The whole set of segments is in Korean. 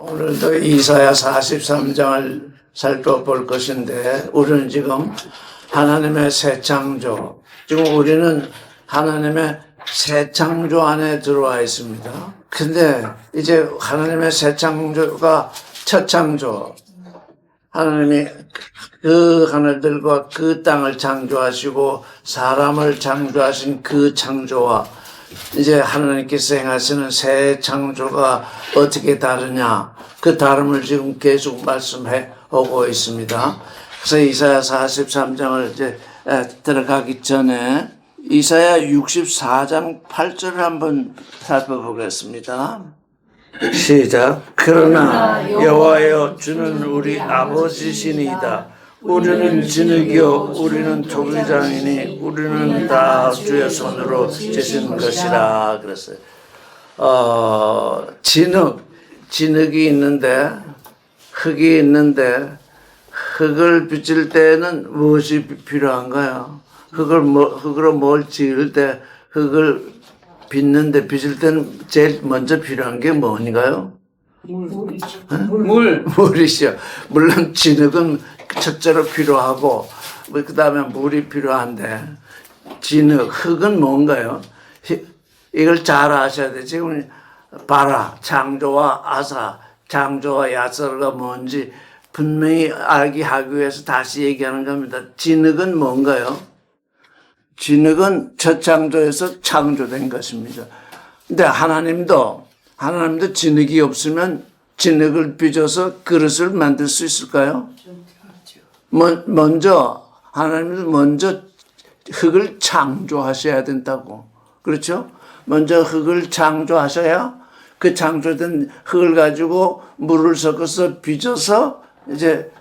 오늘도 이사야 43장을 살펴볼 것인데, 우리는 지금 하나님의 새 창조, 지금 우리는 하나님의 새 창조 안에 들어와 있습니다. 근데 이제 하나님의 새 창조가 첫 창조, 하나님이 그 하늘들과 그 땅을 창조하시고 사람을 창조하신 그 창조와 이제 하나님께서 행하시는 새 창조가 어떻게 다르냐, 그 다름을 지금 계속 말씀해 오고 있습니다. 그래서 이사야 43장을 이제 들어가기 전에 이사야 64장 8절을 한번 살펴보겠습니다. 시작. 그러나 여호와여, 주는 우리 아버지시니이다. 우리는 진흙이요 우리는 토기장이니 우리는 다 주의 손으로 지신 것이라 그랬어요. 진흙이 있는데, 흙이 있는데, 흙을 빚을 때는 무엇이 필요한가요? 흙으로 뭘 지을 때, 흙을 빚는데, 빚을 때는 제일 먼저 필요한 게 뭔가요? 물이죠. 물론 진흙은 첫째로 필요하고, 그 다음에 물이 필요한데, 진흙, 흙은 뭔가요? 이걸 잘 아셔야 돼요. 지금 봐라, 창조와 아사, 창조와 야설가 뭔지 분명히 알게 하기 위해서 다시 얘기하는 겁니다. 진흙은 뭔가요? 진흙은 첫 창조에서 창조된 것입니다. 근데 하나님도 진흙이 없으면 진흙을 빚어서 그릇을 만들 수 있을까요? 하나님은 먼저 흙을 창조하셔야 된다고. 그렇죠? 먼저 흙을 창조하셔야 그 창조된 흙을 가지고 물을 섞어서 빚어서 이제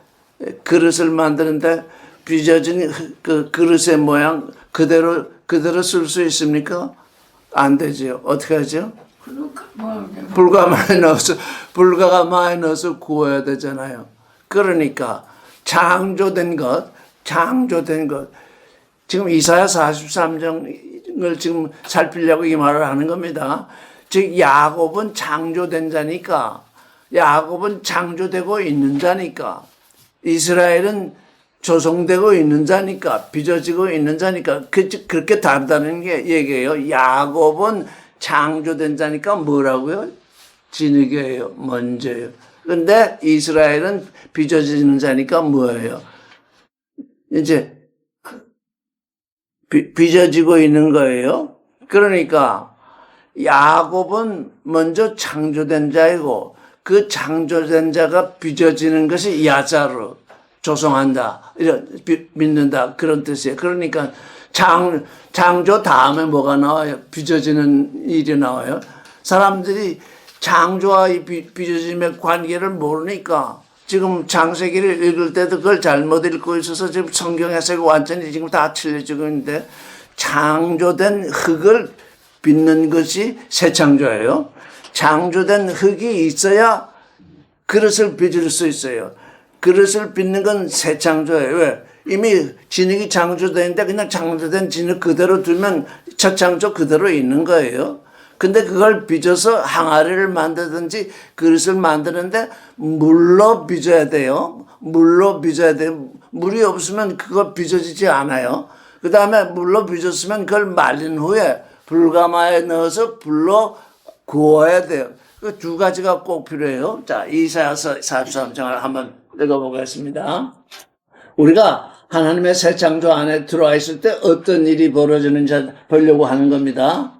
그릇을 만드는데, 빚어진 그 그릇의 모양 그대로 쓸 수 있습니까? 안 되죠. 어떻게 하죠? 불가마에 넣어서 구워야 되잖아요. 그러니까 창조된 것. 지금 이사야 43장을 지금 살피려고 이 말을 하는 겁니다. 즉 야곱은 창조된 자니까, 야곱은 창조되고 있는 자니까, 이스라엘은 조성되고 있는 자니까, 빚어지고 있는 자니까, 그렇게 다르다는 게 얘기예요. 야곱은 창조된 자니까 뭐라고요? 진흙이에요. 먼저요. 근데 이스라엘은 빚어지는 자니까 뭐예요? 이제 빚어지고 있는 거예요. 그러니까 야곱은 먼저 창조된 자이고, 그 창조된 자가 빚어지는 것이 야자로 조성한다, 이런 믿는다, 그런 뜻이에요. 그러니까 창조 다음에 뭐가 나와요? 빚어지는 일이 나와요. 사람들이 창조와 이 빚어짐의 관계를 모르니까 지금 창세기를 읽을 때도 그걸 잘못 읽고 있어서 지금 성경 해석이 완전히 지금 다 틀려지고 있는데, 창조된 흙을 빚는 것이 새 창조예요. 창조된 흙이 있어야 그릇을 빚을 수 있어요. 그릇을 빚는 건 새 창조예요. 왜? 이미 진흙이 창조되는데 그냥 창조된 진흙 그대로 두면 첫 창조 그대로 있는 거예요. 근데 그걸 빚어서 항아리를 만들든지 그릇을 만드는데 물로 빚어야 돼요. 물이 없으면 그거 빚어지지 않아요. 그 다음에 물로 빚었으면 그걸 말린 후에 불가마에 넣어서 불로 구워야 돼요. 그 두 가지가 꼭 필요해요. 자, 이사야서 43장을 한번 읽어보겠습니다. 우리가 하나님의 새 창조 안에 들어와 있을 때 어떤 일이 벌어지는지 보려고 하는 겁니다.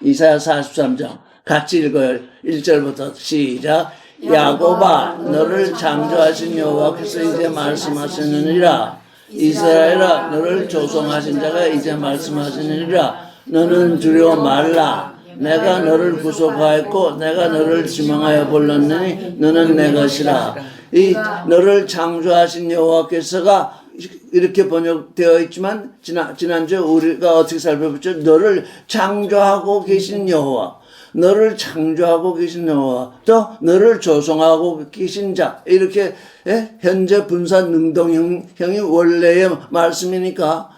이사야 43장 같이 읽어요. 1절부터 시작. 야곱아, 너를 창조하신 여호와께서 이제 말씀하시느니라. 이스라엘아, 너를 조성하신 자가 이제 말씀하시느니라. 너는 두려워 말라. 내가 너를 구속하였고 내가 너를 지명하여 불렀느니 너는 내 것이라. 이 너를 창조하신 여호와께서가 이렇게 번역되어 있지만 지난주에 우리가 어떻게 살펴봤죠? 너를 창조하고 계신 여호와, 너를 창조하고 계신 여호와, 또 너를 조성하고 계신 자, 이렇게 현재 분사 능동형이 원래의 말씀이니까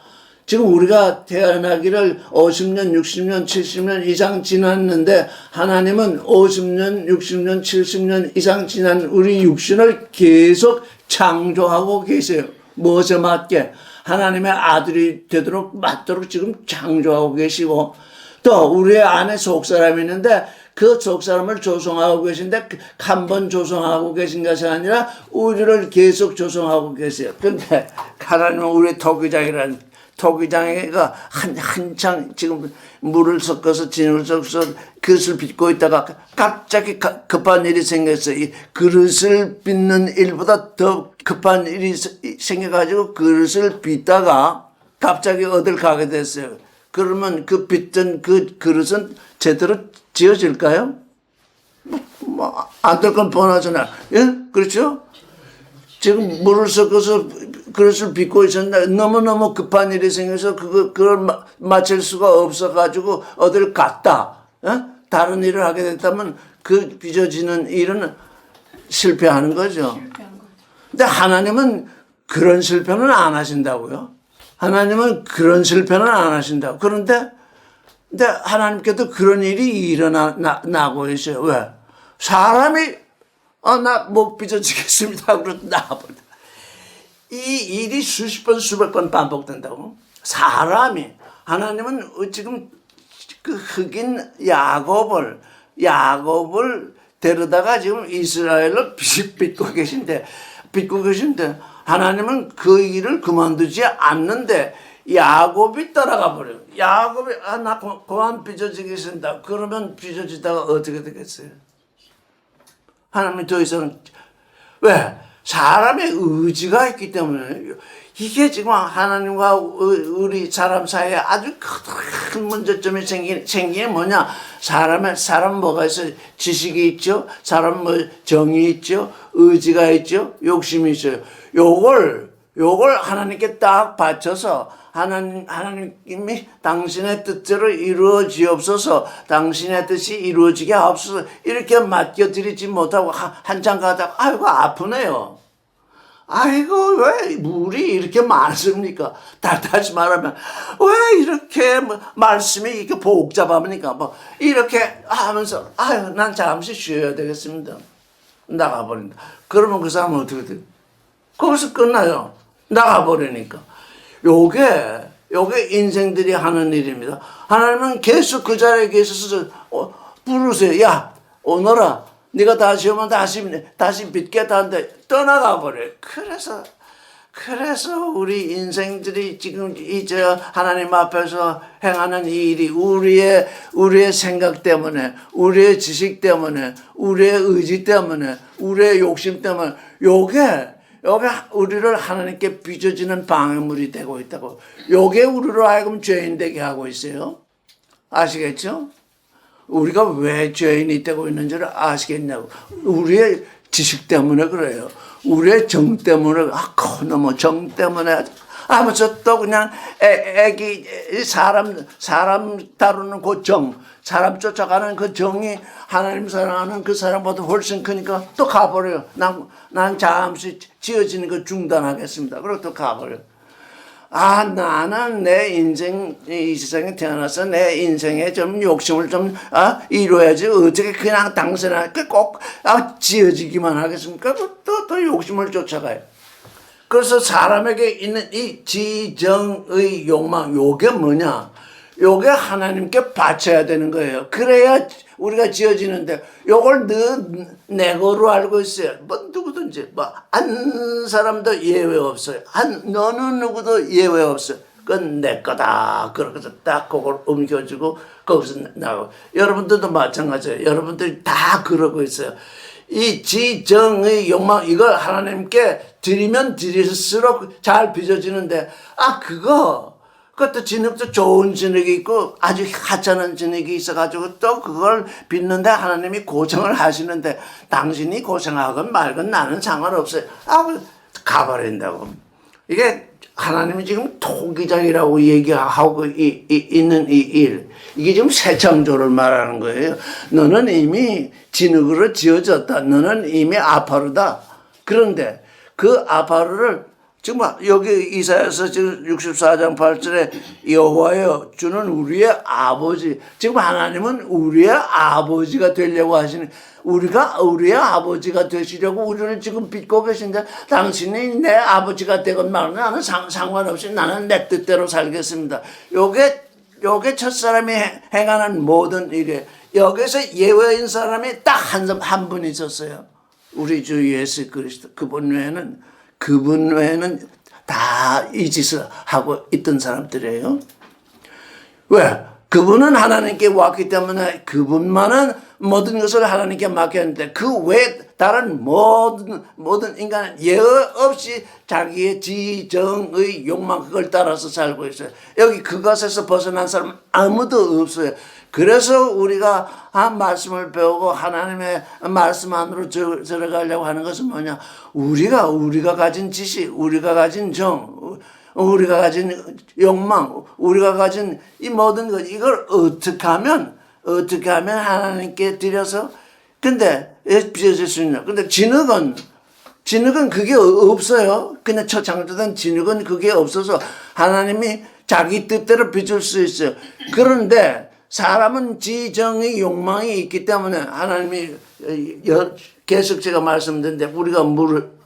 지금 우리가 태어나기를 50년, 60년, 70년 이상 지났는데 하나님은 50년, 60년, 70년 이상 지난 우리 육신을 계속 창조하고 계세요. 무엇에 맞게? 하나님의 아들이 되도록 맞도록 지금 창조하고 계시고, 또 우리의 안에 속사람이 있는데 그 속사람을 조성하고 계신데 한 번 조성하고 계신 것이 아니라 우리를 계속 조성하고 계세요. 그런데 하나님은 우리 토기장이가 한창 지금 물을 섞어서 진을 섞어서 그릇을 빚고 있다가 갑자기 급한 일이 생겼어요. 이 그릇을 빚는 일보다 더 급한 일이 생겨가지고 그릇을 빚다가 갑자기 어딜 가게 됐어요. 그러면 그 빚던 그 그릇은 제대로 지어질까요? 안 될 건 뻔하잖아. 예? 그렇죠? 지금 물을 섞어서 그릇을 빚고 있었는데 너무너무 급한 일이 생겨서 그걸 마칠 수가 없어가지고 어딜 갔다. 예? 다른 일을 하게 됐다면 그 빚어지는 일은 실패하는 거죠. 근데 하나님은 그런 실패는 안 하신다고요. 하나님은 그런 실패는 안 하신다고. 근데 하나님께도 그런 일이 일어나고 있어요. 왜? 사람이 나 목 빚어지겠습니다. 그러고 나와버린다. 이 일이 수십 번 수백 번 반복된다고. 사람이 하나님은 지금 그 흑인 야곱을 데려다가 지금 이스라엘로 빚고 계신데 하나님은 그 일을 그만두지 않는데 야곱이 따라가 버려요. 야곱이 나 그만 빚어지겠습니다. 그러면 빚어지다가 어떻게 되겠어요? 하나님이 더 이상 왜? 사람의 의지가 있기 때문에 이게 지금 하나님과 우리 사람 사이에 아주 큰 문제점이 생기는 뭐냐? 사람 뭐가 있어요? 지식이 있죠? 사람 정이 있죠? 의지가 있죠? 욕심이 있어요. 요걸 하나님께 딱 바쳐서 하나님이 당신의 뜻대로 이루어지옵소서, 당신의 뜻이 이루어지게 하옵소서 이렇게 맡겨드리지 못하고 한참 가다가 아이고 아프네요. 아이고 왜 물이 이렇게 많습니까? 다시 말하면 왜 이렇게 말씀이 이렇게 복잡합니까? 이렇게 하면서 아유 난 잠시 쉬어야 되겠습니다. 나가버린다. 그러면 그 사람은 어떻게 돼요? 거기서 끝나요. 나가버리니까. 요게 인생들이 하는 일입니다. 하나님은 계속 그 자리에 계셔서 부르세요. 야 오너라 네가 다시 오면 다시 빚겠다 하는데 떠나가 버려요. 그래서 우리 인생들이 지금 하나님 앞에서 행하는 이 일이 우리의 생각 때문에, 우리의 지식 때문에, 우리의 의지 때문에, 우리의 욕심 때문에 요게 우리를 하나님께 빚어지는 방해물이 되고 있다고. 요게 우리로 하여금 죄인 되게 하고 있어요. 아시겠죠? 우리가 왜 죄인이 되고 있는지를 아시겠냐고. 우리의 지식 때문에 그래요. 우리의 정 때문에, 너무 정 때문에. 하면서 또 그냥 사람 다루는 그 정, 사람 쫓아가는 그 정이 하나님 사랑하는 그 사람보다 훨씬 크니까 또 가버려요. 난 잠시 지어지는 거 중단하겠습니다. 그리고 또 가버려요. 나는 내 인생, 이 세상에 태어나서 내 인생에 좀 욕심을 좀, 이루어야지. 어떻게 그냥 당선하게 꼭, 지어지기만 하겠습니까? 또 욕심을 쫓아가요. 그래서 사람에게 있는 이 지정의 욕망, 요게 뭐냐? 요게 하나님께 바쳐야 되는 거예요. 그래야 우리가 지어지는데, 요걸 내 거로 알고 있어요. 누구든지, 한 사람도 예외 없어요. 어느 누구도 예외 없어요. 그건 내 거다. 그렇게 딱 그걸 옮겨주고, 거기서 나가고. 여러분들도 마찬가지예요. 여러분들이 다 그러고 있어요. 이 지정의 욕망, 이걸 하나님께 드리면 드릴수록 잘 빚어지는데, 그것도 진흙도 좋은 진흙이 있고 아주 하찮은 진흙이 있어가지고 또 그걸 빚는데 하나님이 고생을 하시는데 당신이 고생하건 말건 나는 상관없어요. 가버린다고. 이게 하나님이 지금 토기장이라고 얘기하고 있는 이 일. 이게 지금 새 창조를 말하는 거예요. 너는 이미 진흙으로 지어졌다. 너는 이미 아파르다. 그런데 그 아파르를 지금 여기 이사야서 지금 64장 8절에 여호와여 주는 우리의 아버지. 지금 하나님은 우리의 아버지가 되려고 하시는, 우리가 우리의 아버지가 되시려고 우리를 지금 빚고 계신데, 당신이 내 아버지가 되건 말건 나는 상관없이 나는 내 뜻대로 살겠습니다. 요게 첫사람이 행하는 모든 일에, 여기서 예외인 사람이 딱 한 분 있었어요. 우리 주 예수 그리스도. 그분 외에는 다 이 짓을 하고 있던 사람들이에요. 왜? 그분은 하나님께 왔기 때문에 그분만은 모든 것을 하나님께 맡겼는데, 그 외 다른 모든 인간은 예외 없이 자기의 지정의 욕망, 그걸 따라서 살고 있어요. 여기 그것에서 벗어난 사람은 아무도 없어요. 그래서 우리가 한 말씀을 배우고 하나님의 말씀 안으로 들어가려고 하는 것은 뭐냐? 우리가 가진 지식, 우리가 가진 정, 우리가 가진 욕망, 우리가 가진 이 모든 것, 이걸 어떻게 하면 하나님께 드려서, 근데 빚어질 수 있냐? 근데 진흙은 그게 없어요. 그냥 첫 창조된 진흙은 그게 없어서 하나님이 자기 뜻대로 빚을 수 있어요. 그런데 사람은 지정의 욕망이 있기 때문에 하나님이 계속 제가 말씀드렸는데, 우리가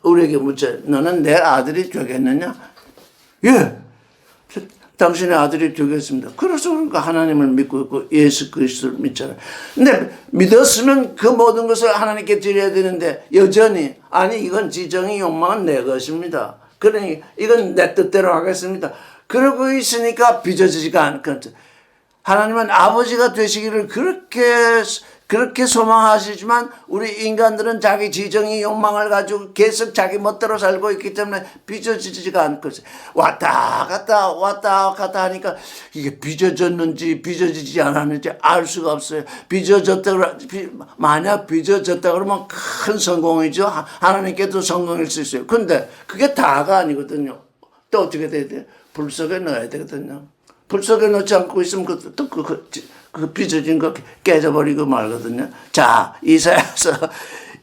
우리에게 묻죠. 너는 내 아들이 되겠느냐? 예, 당신의 아들이 되겠습니다. 그래서 그러니까 하나님을 믿고 있고 예수 그리스도를 믿잖아요. 근데 믿었으면 그 모든 것을 하나님께 드려야 되는데, 여전히 아니 이건 지정의 욕망은 내 것입니다. 그러니 이건 내 뜻대로 하겠습니다. 그러고 있으니까 빚어지지가 않거든. 하나님은 아버지가 되시기를 그렇게 소망하시지만, 우리 인간들은 자기 지정의 욕망을 가지고 계속 자기 멋대로 살고 있기 때문에 빚어지지가 않거든요. 왔다 갔다 하니까 이게 빚어졌는지 빚어지지 않았는지 알 수가 없어요. 만약 빚어졌다 그러면 큰 성공이죠. 하나님께도 성공일 수 있어요. 근데 그게 다가 아니거든요. 또 어떻게 돼야 돼요? 불 속에 넣어야 되거든요. 불 속에 넣지 않고 있으면 그 빚어진 거 깨져버리고 말거든요. 자,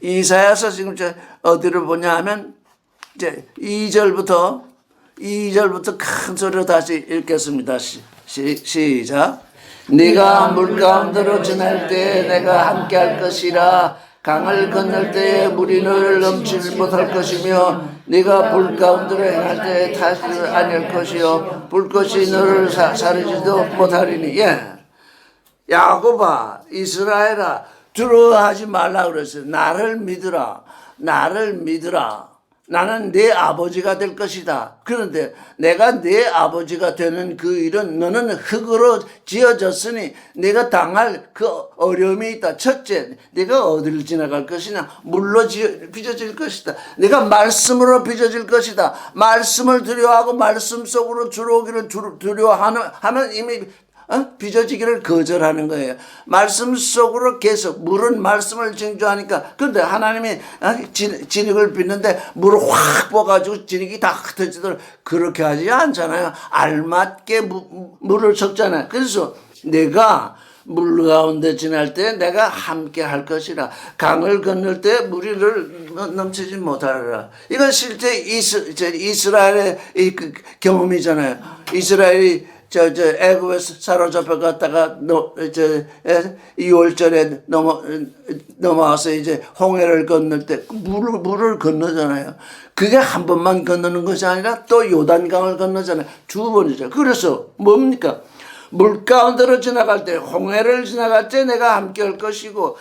이사야서 지금 어디를 보냐 하면, 이제 2절부터 큰 소리로 다시 읽겠습니다. 시작. 네가 물 가운데로 지날 때 내가 함께 할 것이라. 강을 건널 때에 물이 너를 넘치지 못할 것이며, 네가 불 가운데로 행할 때에 타지를 아니할 것이요 불꽃이 너를 사르지도 못하리니. 예. 야곱아, 이스라엘아, 두려워하지 말라 그랬어요. 나를 믿으라. 나는 네 아버지가 될 것이다. 그런데 내가 네 아버지가 되는 그 일은 너는 흙으로 지어졌으니 네가 당할 그 어려움이 있다. 첫째, 네가 어디를 지나갈 것이냐? 물로 빚어질 것이다. 네가 말씀으로 빚어질 것이다. 말씀을 두려워하고 말씀 속으로 들어오기를 두려워하면 이미 빚어지기를 거절하는 거예요. 말씀 속으로 계속, 물은 말씀을 쟁조하니까. 그런데 하나님이 진흙을 빚는데 물을 확 부어가지고 진흙이 다 흩어지도록 그렇게 하지 않잖아요. 알맞게 물을 섞잖아요. 그래서 내가 물 가운데 지날 때 내가 함께 할 것이라. 강을 건널 때 물이 넘치지 못하리라. 이건 실제 이스라엘의 그 경험이잖아요. 이스라엘이 애굽에서 사로잡혀 갔다가 2월절에 넘어와서 이제 홍해를 건널 때 물을 건너잖아요. 그게 한 번만 건너는 것이 아니라 또 요단강을 건너잖아요. 두 번이죠. 그래서 뭡니까? 물 가운데로 지나갈 때, 홍해를 지나갈 때 내가 함께 할 것이고,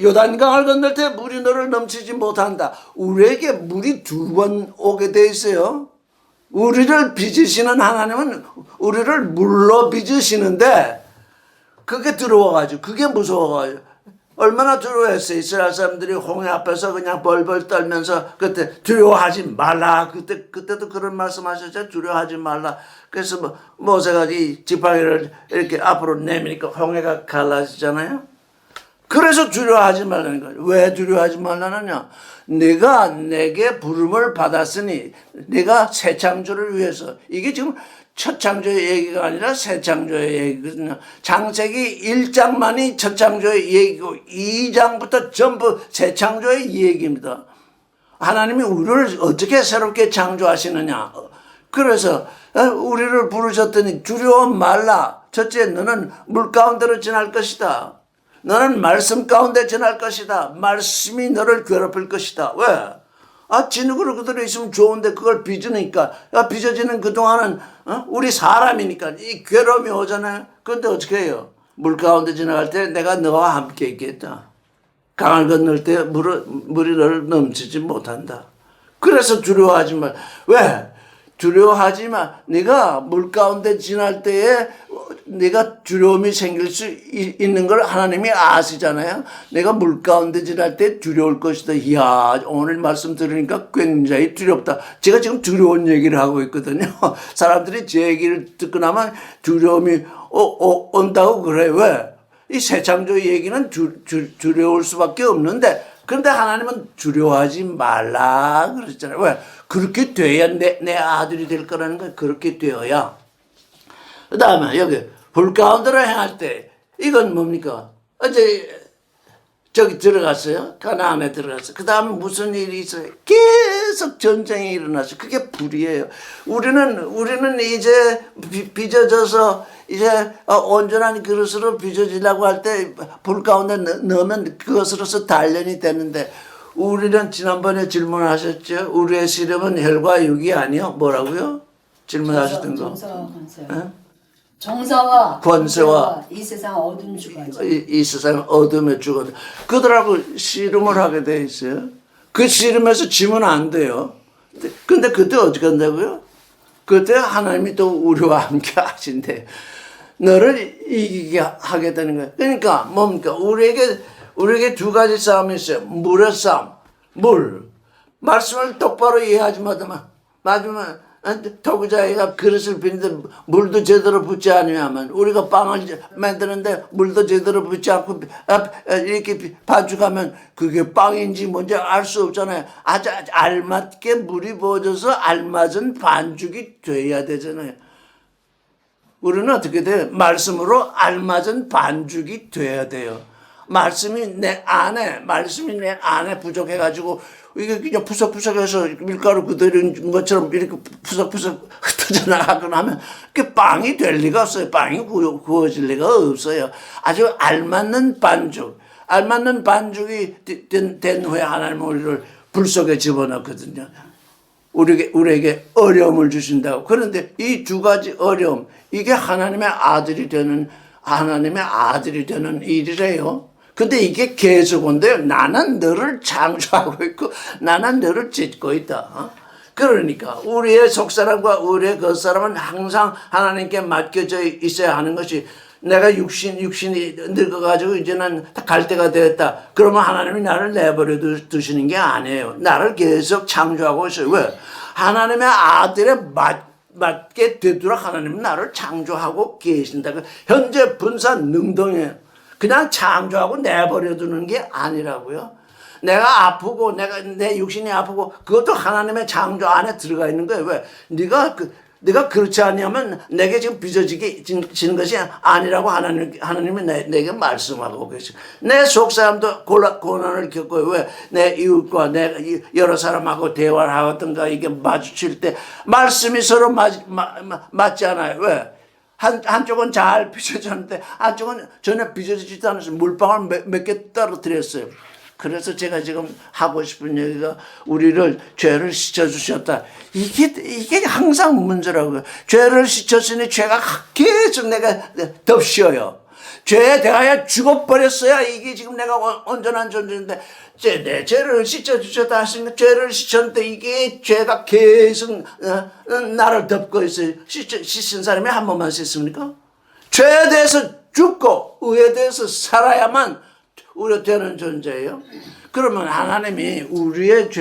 요단강을 건널 때 물이 너를 넘치지 못한다. 우리에게 물이 두 번 오게 돼 있어요. 우리를 빚으시는 하나님은 우리를 물로 빚으시는데, 그게 두려워가지고, 그게 무서워가지고, 얼마나 두려워했어요. 이스라엘 사람들이 홍해 앞에서 그냥 벌벌 떨면서 그때 두려워하지 말라. 그때도 그런 말씀 하셨죠. 두려워하지 말라. 그래서 모세가 이 지팡이를 이렇게 앞으로 내미니까 홍해가 갈라지잖아요. 그래서 두려워하지 말라는 거예요. 왜 두려워하지 말라느냐? 내가 내게 부름을 받았으니, 내가 새 창조를 위해서. 이게 지금 첫 창조의 얘기가 아니라 새 창조의 얘기거든요. 창세기 1장만이 첫 창조의 얘기고 2장부터 전부 새 창조의 얘기입니다. 하나님이 우리를 어떻게 새롭게 창조하시느냐. 그래서 우리를 부르셨더니 두려워 말라. 첫째, 너는 물 가운데로 지날 것이다. 너는 말씀 가운데 지날 것이다. 말씀이 너를 괴롭힐 것이다. 왜? 진흙으로 그대로 있으면 좋은데 그걸 빚으니까, 빚어지는 그동안은, 우리 사람이니까 이 괴로움이 오잖아요. 그런데 어떻게 해요? 물 가운데 지나갈 때 내가 너와 함께 있겠다. 강을 건널 때 물이 너를 넘치지 못한다. 그래서 두려워하지 마. 왜? 두려워하지 마. 네가 물 가운데 지날 때에 네가 두려움이 생길 수 있는 걸 하나님이 아시잖아요. 내가 물 가운데 지날 때 두려울 것이다. 이야, 오늘 말씀 들으니까 굉장히 두렵다. 제가 지금 두려운 얘기를 하고 있거든요. 사람들이 제 얘기를 듣고 나면 두려움이 온다고 그래. 왜? 이 새창조 얘기는 두려울 수밖에 없는데, 그런데 하나님은 두려워하지 말라 그러셨잖아요. 왜? 그렇게 돼야 내 아들이 될 거라는 건 그렇게 되어야. 그 다음에 여기 불 가운데로 행할 때 이건 뭡니까? 어제 저기 들어갔어요. 가나안에 들어갔어요. 그 다음에 무슨 일이 있어요? 계속 전쟁이 일어났어요. 그게 불이에요. 우리는 이제 빚어져서 이제 온전한 그릇으로 빚어지려고 할 때 불 가운데 넣으면 그것으로서 단련이 되는데, 우리는 지난번에 질문하셨죠. 우리의 시름은 혈과 육이 아니요. 뭐라고요? 질문하셨던 거. 정사와 권세와 이 세상 어둠 주가죠. 이 세상 어둠의 주가. 그들하고 씨름을 하게 돼 있어요. 그 씨름에서 지면 안 돼요. 근데 그때 어떻게 한다고요? 그때 하나님이 또 우리와 함께 하신대. 너를 이기게 하게 되는 거예요. 그러니까 뭡니까? 우리에게 두 가지 싸움이 있어요. 물의 싸움. 물. 말씀을 똑바로 이해하지 맞으면 도구자기가 그릇을 비는데 물도 제대로 붓지 않으면, 우리가 빵을 만드는데 물도 제대로 붓지 않고 이렇게 반죽하면 그게 빵인지 뭔지 알 수 없잖아요. 아주 알맞게 물이 부어져서 알맞은 반죽이 돼야 되잖아요. 우리는 어떻게 돼요? 말씀으로 알맞은 반죽이 돼야 돼요. 말씀이 내 안에 부족해가지고 이게 그냥 푸석푸석해서 밀가루 그대로인 것처럼 이렇게 푸석푸석 흩어져 나가거나 하면 그 빵이 될 리가 없어요. 빵이 구워질 리가 없어요. 아주 알맞는 반죽이 된 후에 하나님은 우리를 불 속에 집어넣거든요. 우리에게 어려움을 주신다고. 그런데 이 두 가지 어려움, 이게 하나님의 아들이 되는 일이래요. 근데 이게 계속 온대요. 나는 너를 창조하고 있고 나는 너를 짓고 있다. 그러니까 우리의 속사람과 우리의 겉사람은 항상 하나님께 맡겨져 있어야 하는 것이, 내가 육신이 늙어가지고 이제는 갈 때가 되었다. 그러면 하나님이 나를 내버려 두시는 게 아니에요. 나를 계속 창조하고 있어요. 왜? 하나님의 아들에 맞게 되도록 하나님은 나를 창조하고 계신다. 현재 분사 능동이에요. 그냥 창조하고 내버려 두는 게 아니라고요. 내가 아프고 내 육신이 아프고 그것도 하나님의 창조 안에 들어가 있는 거예요. 왜? 네가 그렇지 않으면 내게 지금 빚어지는 것이 아니라고 하나님이 내게 말씀하고 계셔. 내 속사람도 고난을 겪고요. 왜? 내 이웃과 내 여러 사람하고 대화를 하든가 이게 마주칠 때 말씀이 서로 맞지 않아요. 왜? 한쪽은 잘 빚어졌는데 한쪽은 전혀 빚어지지도 않아서 물방울 몇 개 떨어뜨렸어요. 그래서 제가 지금 하고 싶은 얘기가, 우리를 죄를 씻어주셨다. 이게 항상 문제라고요. 죄를 씻었으니 죄가 계속 내가 덮씌어요. 죄에 대하여 죽어버렸어야 이게 지금 내가 온전한 존재인데, 내 죄를 씻어주셨다 하시니까 죄를 씻었는데 이게 죄가 계속 나를 덮고 있어요. 씻은 사람이 한 번만 씻습니까? 죄에 대해서 죽고 의에 대해서 살아야만 우리가 되는 존재예요. 그러면 하나님이 우리의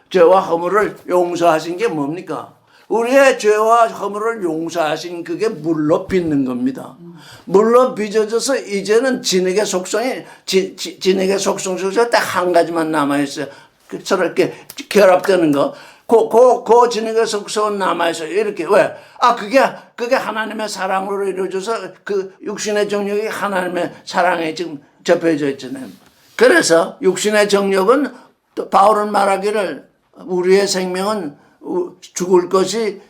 죄와 허물을 용서하신 게 뭡니까? 우리의 죄와 허물을 용서하신 그게 물로 빚는 겁니다. 물로 빚어져서 이제는 진흙의 속성 중에서 딱 한 가지만 남아있어요. 서로 이렇게 결합되는 거. 그 진흙의 속성은 남아있어요. 이렇게. 왜? 그게 하나님의 사랑으로 이루어져서 그 육신의 정력이 하나님의 사랑에 지금 접해져 있잖아요. 그래서 육신의 정욕은 또 바울은 말하기를 우리의 생명은 죽을 것이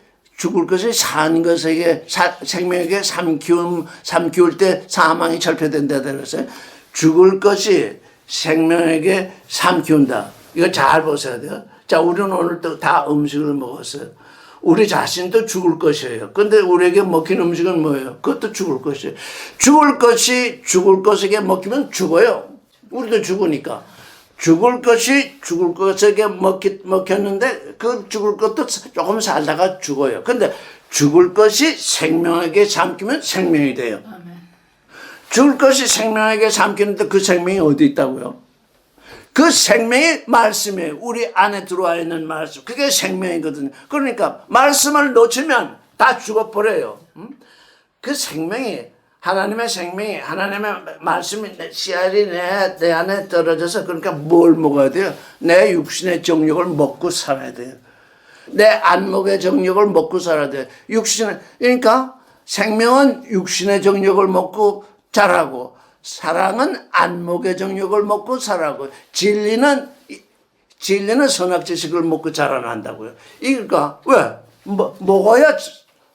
산 것에게 생명에게 삼키울 때 사망이 절표된다 그랬어요. 죽을 것이 생명에게 삼키운다. 이거 잘 보셔야 돼요. 자, 우리는 오늘 또 다 음식을 먹었어요. 우리 자신도 죽을 것이에요. 근데 우리에게 먹힌 음식은 뭐예요? 그것도 죽을 것이에요. 죽을 것에게 먹히면 죽어요. 우리도 죽으니까. 죽을 것에게 먹혔는데 그 죽을 것도 조금 살다가 죽어요. 근데 죽을 것이 생명에게 삼키면 생명이 돼요. 죽을 것이 생명에게 삼키는데 그 생명이 어디 있다고요? 그 생명이 말씀이에요. 우리 안에 들어와 있는 말씀. 그게 생명이거든요. 그러니까 말씀을 놓치면 다 죽어버려요. 그 생명이 하나님의 말씀이 씨알이 내 안에 떨어져서 그러니까 뭘 먹어야 돼요? 내 육신의 정욕을 먹고 살아야 돼요. 내 안목의 정욕을 먹고 살아야 돼요. 그러니까 생명은 육신의 정욕을 먹고 자라고 사랑은 안목의 정욕을 먹고 자라고 진리는 선악 지식을 먹고 자라난다고요. 그러니까 왜?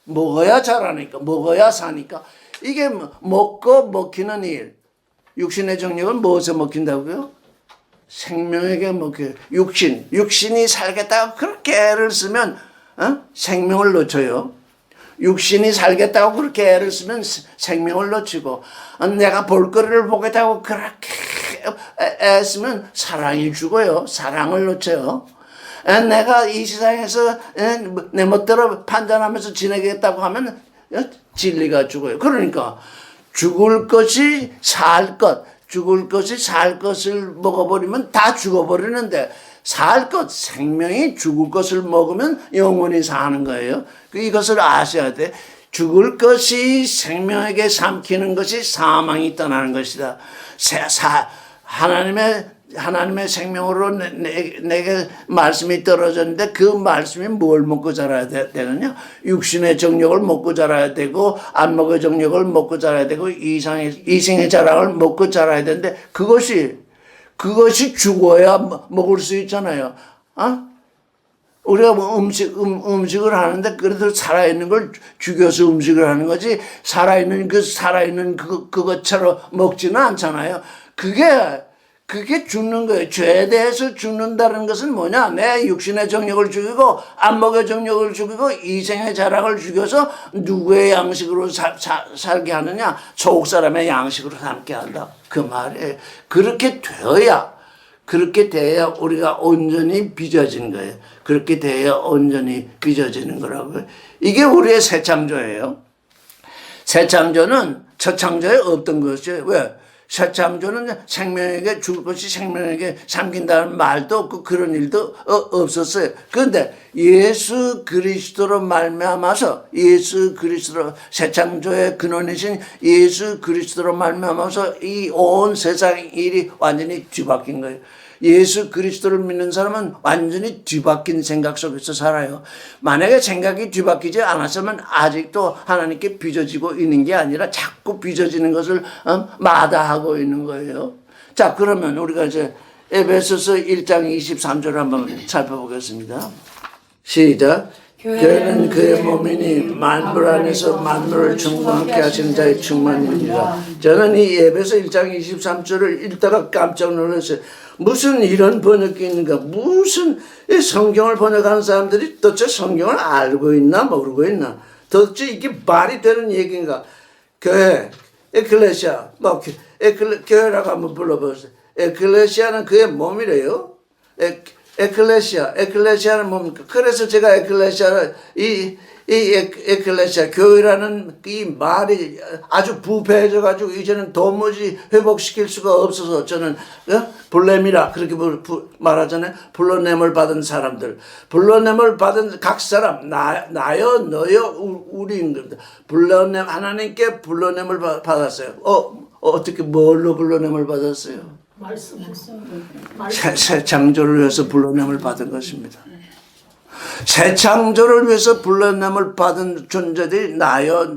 먹어야 자라니까 먹어야 사니까 이게 먹고 먹히는 일. 육신의 정욕은 무엇에 먹힌다고요? 생명에게 먹혀요. 육신이 살겠다고 그렇게 애를 쓰면 생명을 놓쳐요. 육신이 살겠다고 그렇게 애를 쓰면 생명을 놓치고 내가 볼거리를 보겠다고 그렇게 애쓰면 사랑이 죽어요. 사랑을 놓쳐요. 내가 이 세상에서 내 멋대로 판단하면서 지내겠다고 하면 진리가 죽어요. 그러니까 죽을 것이 살 것을 먹어버리면 다 죽어버리는데 살 것, 생명이 죽을 것을 먹으면 영원히 사는 거예요. 이것을 아셔야 돼. 죽을 것이 생명에게 삼키는 것이 사망이 떠나는 것이다. 하나님의 생명으로 내게 말씀이 떨어졌는데 그 말씀이 뭘 먹고 자라야 되느냐? 육신의 정욕을 먹고 자라야 되고 안목의 정욕을 먹고 자라야 되고 이생의 자랑을 먹고 자라야 되는데 그것이 죽어야 먹을 수 있잖아요. 우리가 뭐 음식을 하는데 그래도 살아있는 걸 죽여서 음식을 하는 거지 살아있는 그것처럼 먹지는 않잖아요. 그게 죽는 거예요. 죄에 대해서 죽는다는 것은 뭐냐? 내 육신의 정욕을 죽이고 안목의 정욕을 죽이고 이생의 자랑을 죽여서 누구의 양식으로 살게 하느냐? 조국 사람의 양식으로 삼게 한다. 그 말이에요. 그렇게 돼야 우리가 온전히 빚어진 거예요. 그렇게 돼야 온전히 빚어지는 거라고요. 이게 우리의 새 창조예요. 새 창조는 첫 창조에 없던 것이에요. 왜? 새 창조는 생명에게 죽을 것이 생명에게 삼킨다는 말도 없고 그런 일도 없었어요. 그런데 예수 그리스도로 말미암아서 새 창조의 근원이신 예수 그리스도로 말미암아서 이 온 세상 일이 완전히 뒤바뀐 거예요. 예수 그리스도를 믿는 사람은 완전히 뒤바뀐 생각 속에서 살아요. 만약에 생각이 뒤바뀌지 않았으면 아직도 하나님께 빚어지고 있는 게 아니라 자꾸 빚어지는 것을 마다하고 있는 거예요. 자, 그러면 우리가 이제 에베소서 1장 23절을 한번 살펴보겠습니다. 시작. 교회는 그의 몸이니 만물 안에서 만물을 충만케 하시는 자의 충만입니다. 저는 이 에베소 1장 23절을 읽다가 깜짝 놀랐어요. 무슨 이런 번역이 있는가? 무슨 성경을 번역하는 사람들이 도대체 성경을 알고 있나 모르고 있나? 도대체 이게 말이 되는 얘기인가? 교회, 에클레시아, 교회라고 한번 불러보세요. 에클레시아는 그의 몸이래요. 에클레시아는 뭡니까? 그래서 제가 에클레시아를 에클레시아 교회라는 이 말이 아주 부패해져가지고 이제는 도무지 회복시킬 수가 없어서 저는 불렘이라 그렇게 말하잖아요. 불러냄을 받은 사람들, 불러냄을 받은 각 사람, 나요, 너요, 우리인 겁니다. 하나님께 불러냄을 받았어요. 어떻게 뭘로 불러냄을 받았어요? 새 창조를 위해서 불러냄을 받은 것입니다. 새 창조를 위해서 불러냄을 받은 존재들이 나요,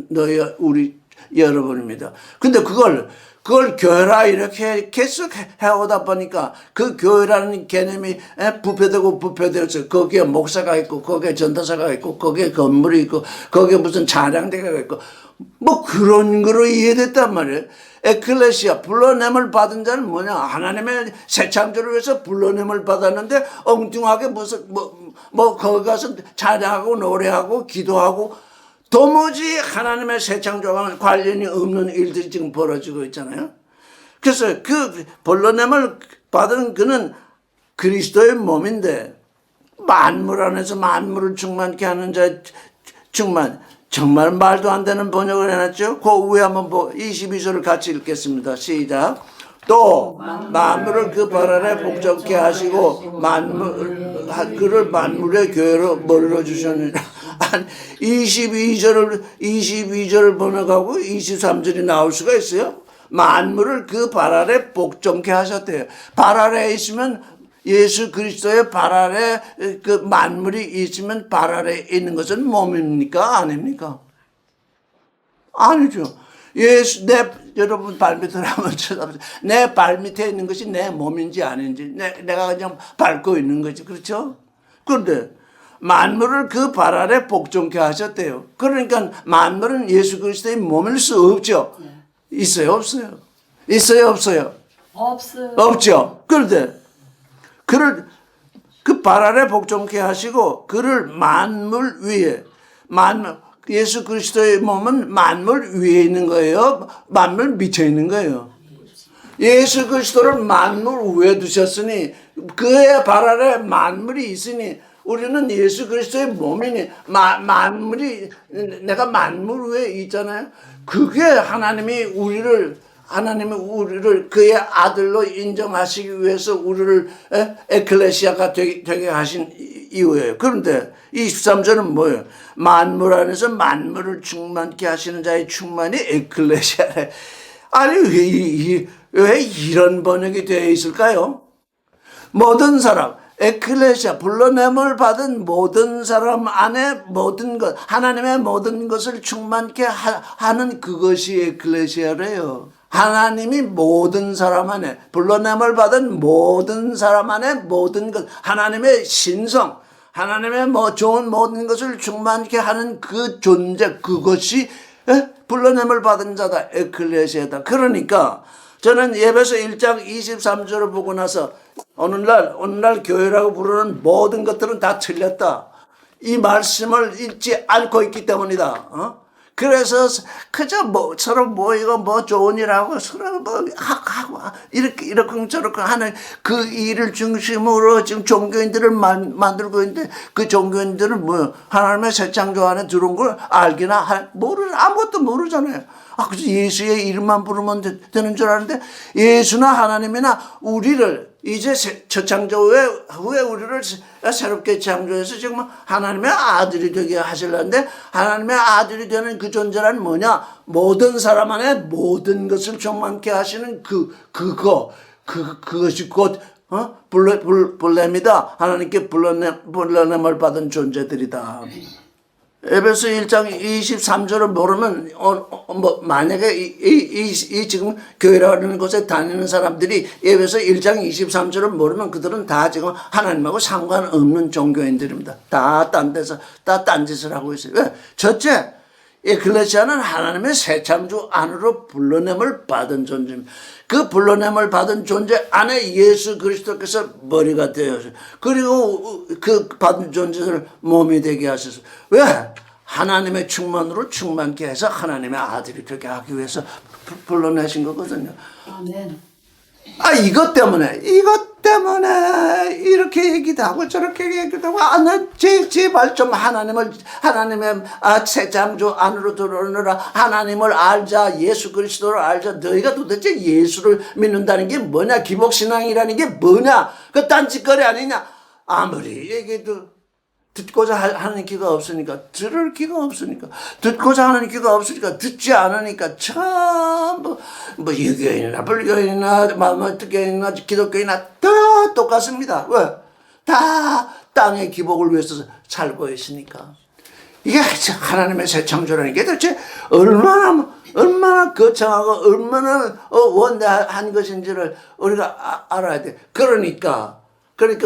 너요, 우리 여러분입니다. 근데 그걸 교회라 이렇게 계속 해오다 보니까 그 교회라는 개념이 부패되고 부패되어서 거기에 목사가 있고 거기에 전도사가 있고 거기에 건물이 있고 거기에 무슨 찬양대가 있고 뭐 그런 거로 이해됐단 말이에요. 에클레시아 불러냄을 받은 자는 뭐냐? 하나님의 새 창조를 위해서 불러냄을 받았는데 엉뚱하게 무슨 뭐 거기 가서 찬양하고 노래하고 기도하고 도무지 하나님의 새 창조와는 관련이 없는 일들이 지금 벌어지고 있잖아요. 그래서 그 불러냄을 받은 그는 그리스도의 몸인데 만물 안에서 만물을 충만케 하는 자의 충만. 정말 말도 안 되는 번역을 해놨죠. 그 위에 한번 22절을 같이 읽겠습니다. 시작. 또 만물을 그 발 아래 복잡케 하시고 그를 만물의 교회로 머리로 주셨느니라. 22절을 번역하고 23절이 나올 수가 있어요. 만물을 그 발 아래 복종케 하셨대요. 발 아래에 있으면 예수 그리스도의 발 아래 그 만물이 있으면 발 아래에 있는 것은 몸입니까? 아닙니까? 아니죠. 여러분 발밑을 한번 쳐다보세요. 내 발밑에 있는 것이 내 몸인지 아닌지 내가 그냥 밟고 있는 거지. 그렇죠? 그런데 만물을 그 발 아래 복종케 하셨대요. 그러니까 만물은 예수 그리스도의 몸일 수 없죠. 있어요? 없어요? 있어요? 없어요? 없어요. 없죠. 그런데 그를 그 발 아래 복종케 하시고 그를 만물 위에 예수 그리스도의 몸은 만물 위에 있는 거예요. 만물 밑에 있는 거예요. 예수 그리스도를 만물 위에 두셨으니 그의 발 아래 만물이 있으니 우리는 예수 그리스도의 몸이니 만물이 내가 만물 위에 있잖아요. 그게 하나님이 우리를 그의 아들로 인정하시기 위해서 우리를 에클레시아가 되게 하신 이유예요. 그런데 23절은 뭐예요? 만물 안에서 만물을 충만케 하시는 자의 충만이 에클레시아래. 아니 왜 이런 번역이 되어 있을까요? 모든 사람 에클레시아 불러냄을 받은 모든 사람 안에 모든 것 하나님의 모든 것을 충만케 하는 그것이 에클레시아래요. 하나님이 모든 사람 안에 불러냄을 받은 모든 사람 안에 모든 것 하나님의 신성 하나님의 좋은 모든 것을 충만케 하는 그 존재 그것이 불러냄을 받은 자다 에클레시아다. 그러니까 저는 에베소 1장 23절을 보고 나서 오늘날 교회라고 부르는 모든 것들은 다 틀렸다. 이 말씀을 읽지 않고 있기 때문이다. 그래서 그저 서로 모이고 좋은 일하고 서로 하고 이렇게 저렇게 하는 그 일을 중심으로 지금 종교인들을 만들고 있는데 그 종교인들은 하나님의 새 창조 안에 들어온 걸 알기나 아무것도 모르잖아요. 그래서 예수의 이름만 부르면 되는 줄 아는데 예수나 하나님이나 우리를 이제 첫 창조 후에 우리를 새롭게 창조해서 지금 하나님의 아들이 되게 하시려는데 하나님의 아들이 되는 그 존재란 뭐냐? 모든 사람 안에 모든 것을 충만케 하시는 그것이 곧 불렘이다. 하나님께 불러냄을 받은 존재들이다. 에베소 1장 23절을 모르면 만약에 이 지금 교회라는 곳에 다니는 사람들이 에베소 1장 23절을 모르면 그들은 다 지금 하나님하고 상관없는 종교인들입니다. 다 딴 데서 딴 짓을 하고 있어요. 왜? 첫째, 에클레시아는 하나님의 새 창조 안으로 불러냄을 받은 존재입니다. 그 불러냄을 받은 존재 안에 예수 그리스도께서 머리가 되어서 그리고 그 받은 존재를 몸이 되게 하셔서 왜? 하나님의 충만으로 충만케 해서 하나님의 아들이 되게 하기 위해서 불러내신 거거든요. 아멘. 이것 때문에 이렇게 얘기도 하고 저렇게 얘기도 하고 나 제발 좀 하나님의 새 창조 안으로 들어오느라 하나님을 알자 예수 그리스도를 알자. 너희가 도대체 예수를 믿는다는 게 뭐냐? 기복신앙이라는 게 뭐냐? 그 딴짓거리 아니냐? 아무리 얘기해도 듣고자 하는 귀가 없으니까 들을 귀가 없으니까 듣고자 하는 귀가 없으니까 듣지 않으니까 참 유교인이나 불교인이나 마음어떻게인이나 기독교인이나 다 똑같습니다. 왜? 다 땅의 기복을 위해서 살고 있으니까. 이게 하나님의 새 창조라는 게 도대체 얼마나 거창하고 얼마나 원대한 것인지를 우리가 알아야 돼. 그러니까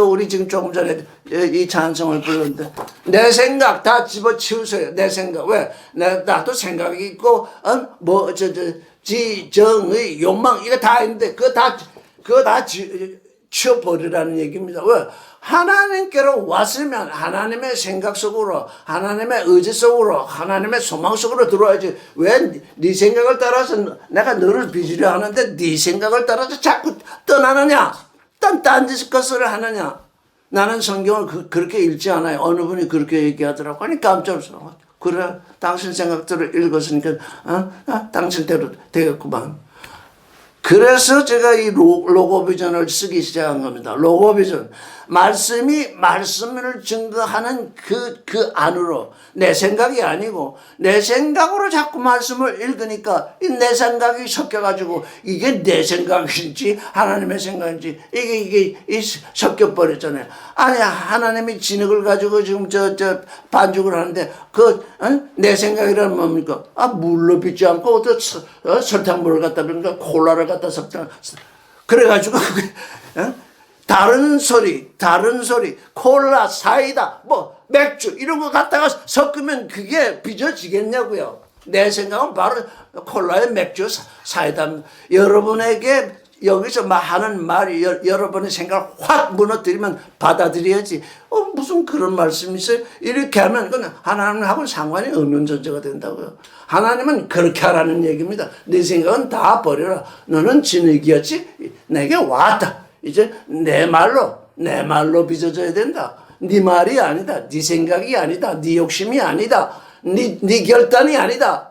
우리 지금 조금 전에 이 찬송을 불렀는데 내 생각 다 집어치우세요. 내 생각. 왜? 나도 생각이 있고 정의 욕망 이거 다 있는데 그거 다 치워버리라는 얘기입니다. 왜? 하나님께로 왔으면 하나님의 생각 속으로, 하나님의 의지 속으로, 하나님의 소망 속으로 들어와야지. 왜 네 생각을 따라서 내가 너를 빚으려 하는데 네 생각을 따라서 자꾸 떠나느냐? 딴 짓을 하느냐? 나는 성경을 그렇게 읽지 않아요. 어느 분이 그렇게 얘기하더라고. 아니 깜짝 놀랐어. 그래, 당신 생각대로 읽었으니까 당신대로 되겠구만. 그래서 제가 이 로고비전을 쓰기 시작한 겁니다. 로고비전. 말씀을 증거하는 그 안으로 내 생각이 아니고 내 생각으로 자꾸 말씀을 읽으니까 내 생각이 섞여가지고 이게 내 생각인지 하나님의 생각인지 이게 섞여버렸잖아요. 아니, 하나님이 진흙을 가지고 지금 반죽을 하는데 내 생각이란 뭡니까? 물로 빚지 않고 설탕물을 갖다 빚니까 콜라를 갖다 섞자. 그래가지고 다른 소리, 콜라, 사이다, 맥주, 이런 거 갖다가 섞으면 그게 빚어지겠냐고요. 내 생각은 바로 콜라에 맥주, 사이다. 여러분에게 여기서 하는 말이 여러분의 생각을 확 무너뜨리면 받아들여야지. 무슨 그런 말씀이 있어요? 이렇게 하면 그건 하나님하고는 상관이 없는 존재가 된다고요. 하나님은 그렇게 하라는 얘기입니다. 네 생각은 다 버려라. 너는 진흙이었지? 내게 왔다. 이제 내 말로 빚어져야 된다. 네 말이 아니다. 네 생각이 아니다. 네 욕심이 아니다. 네 결단이 아니다.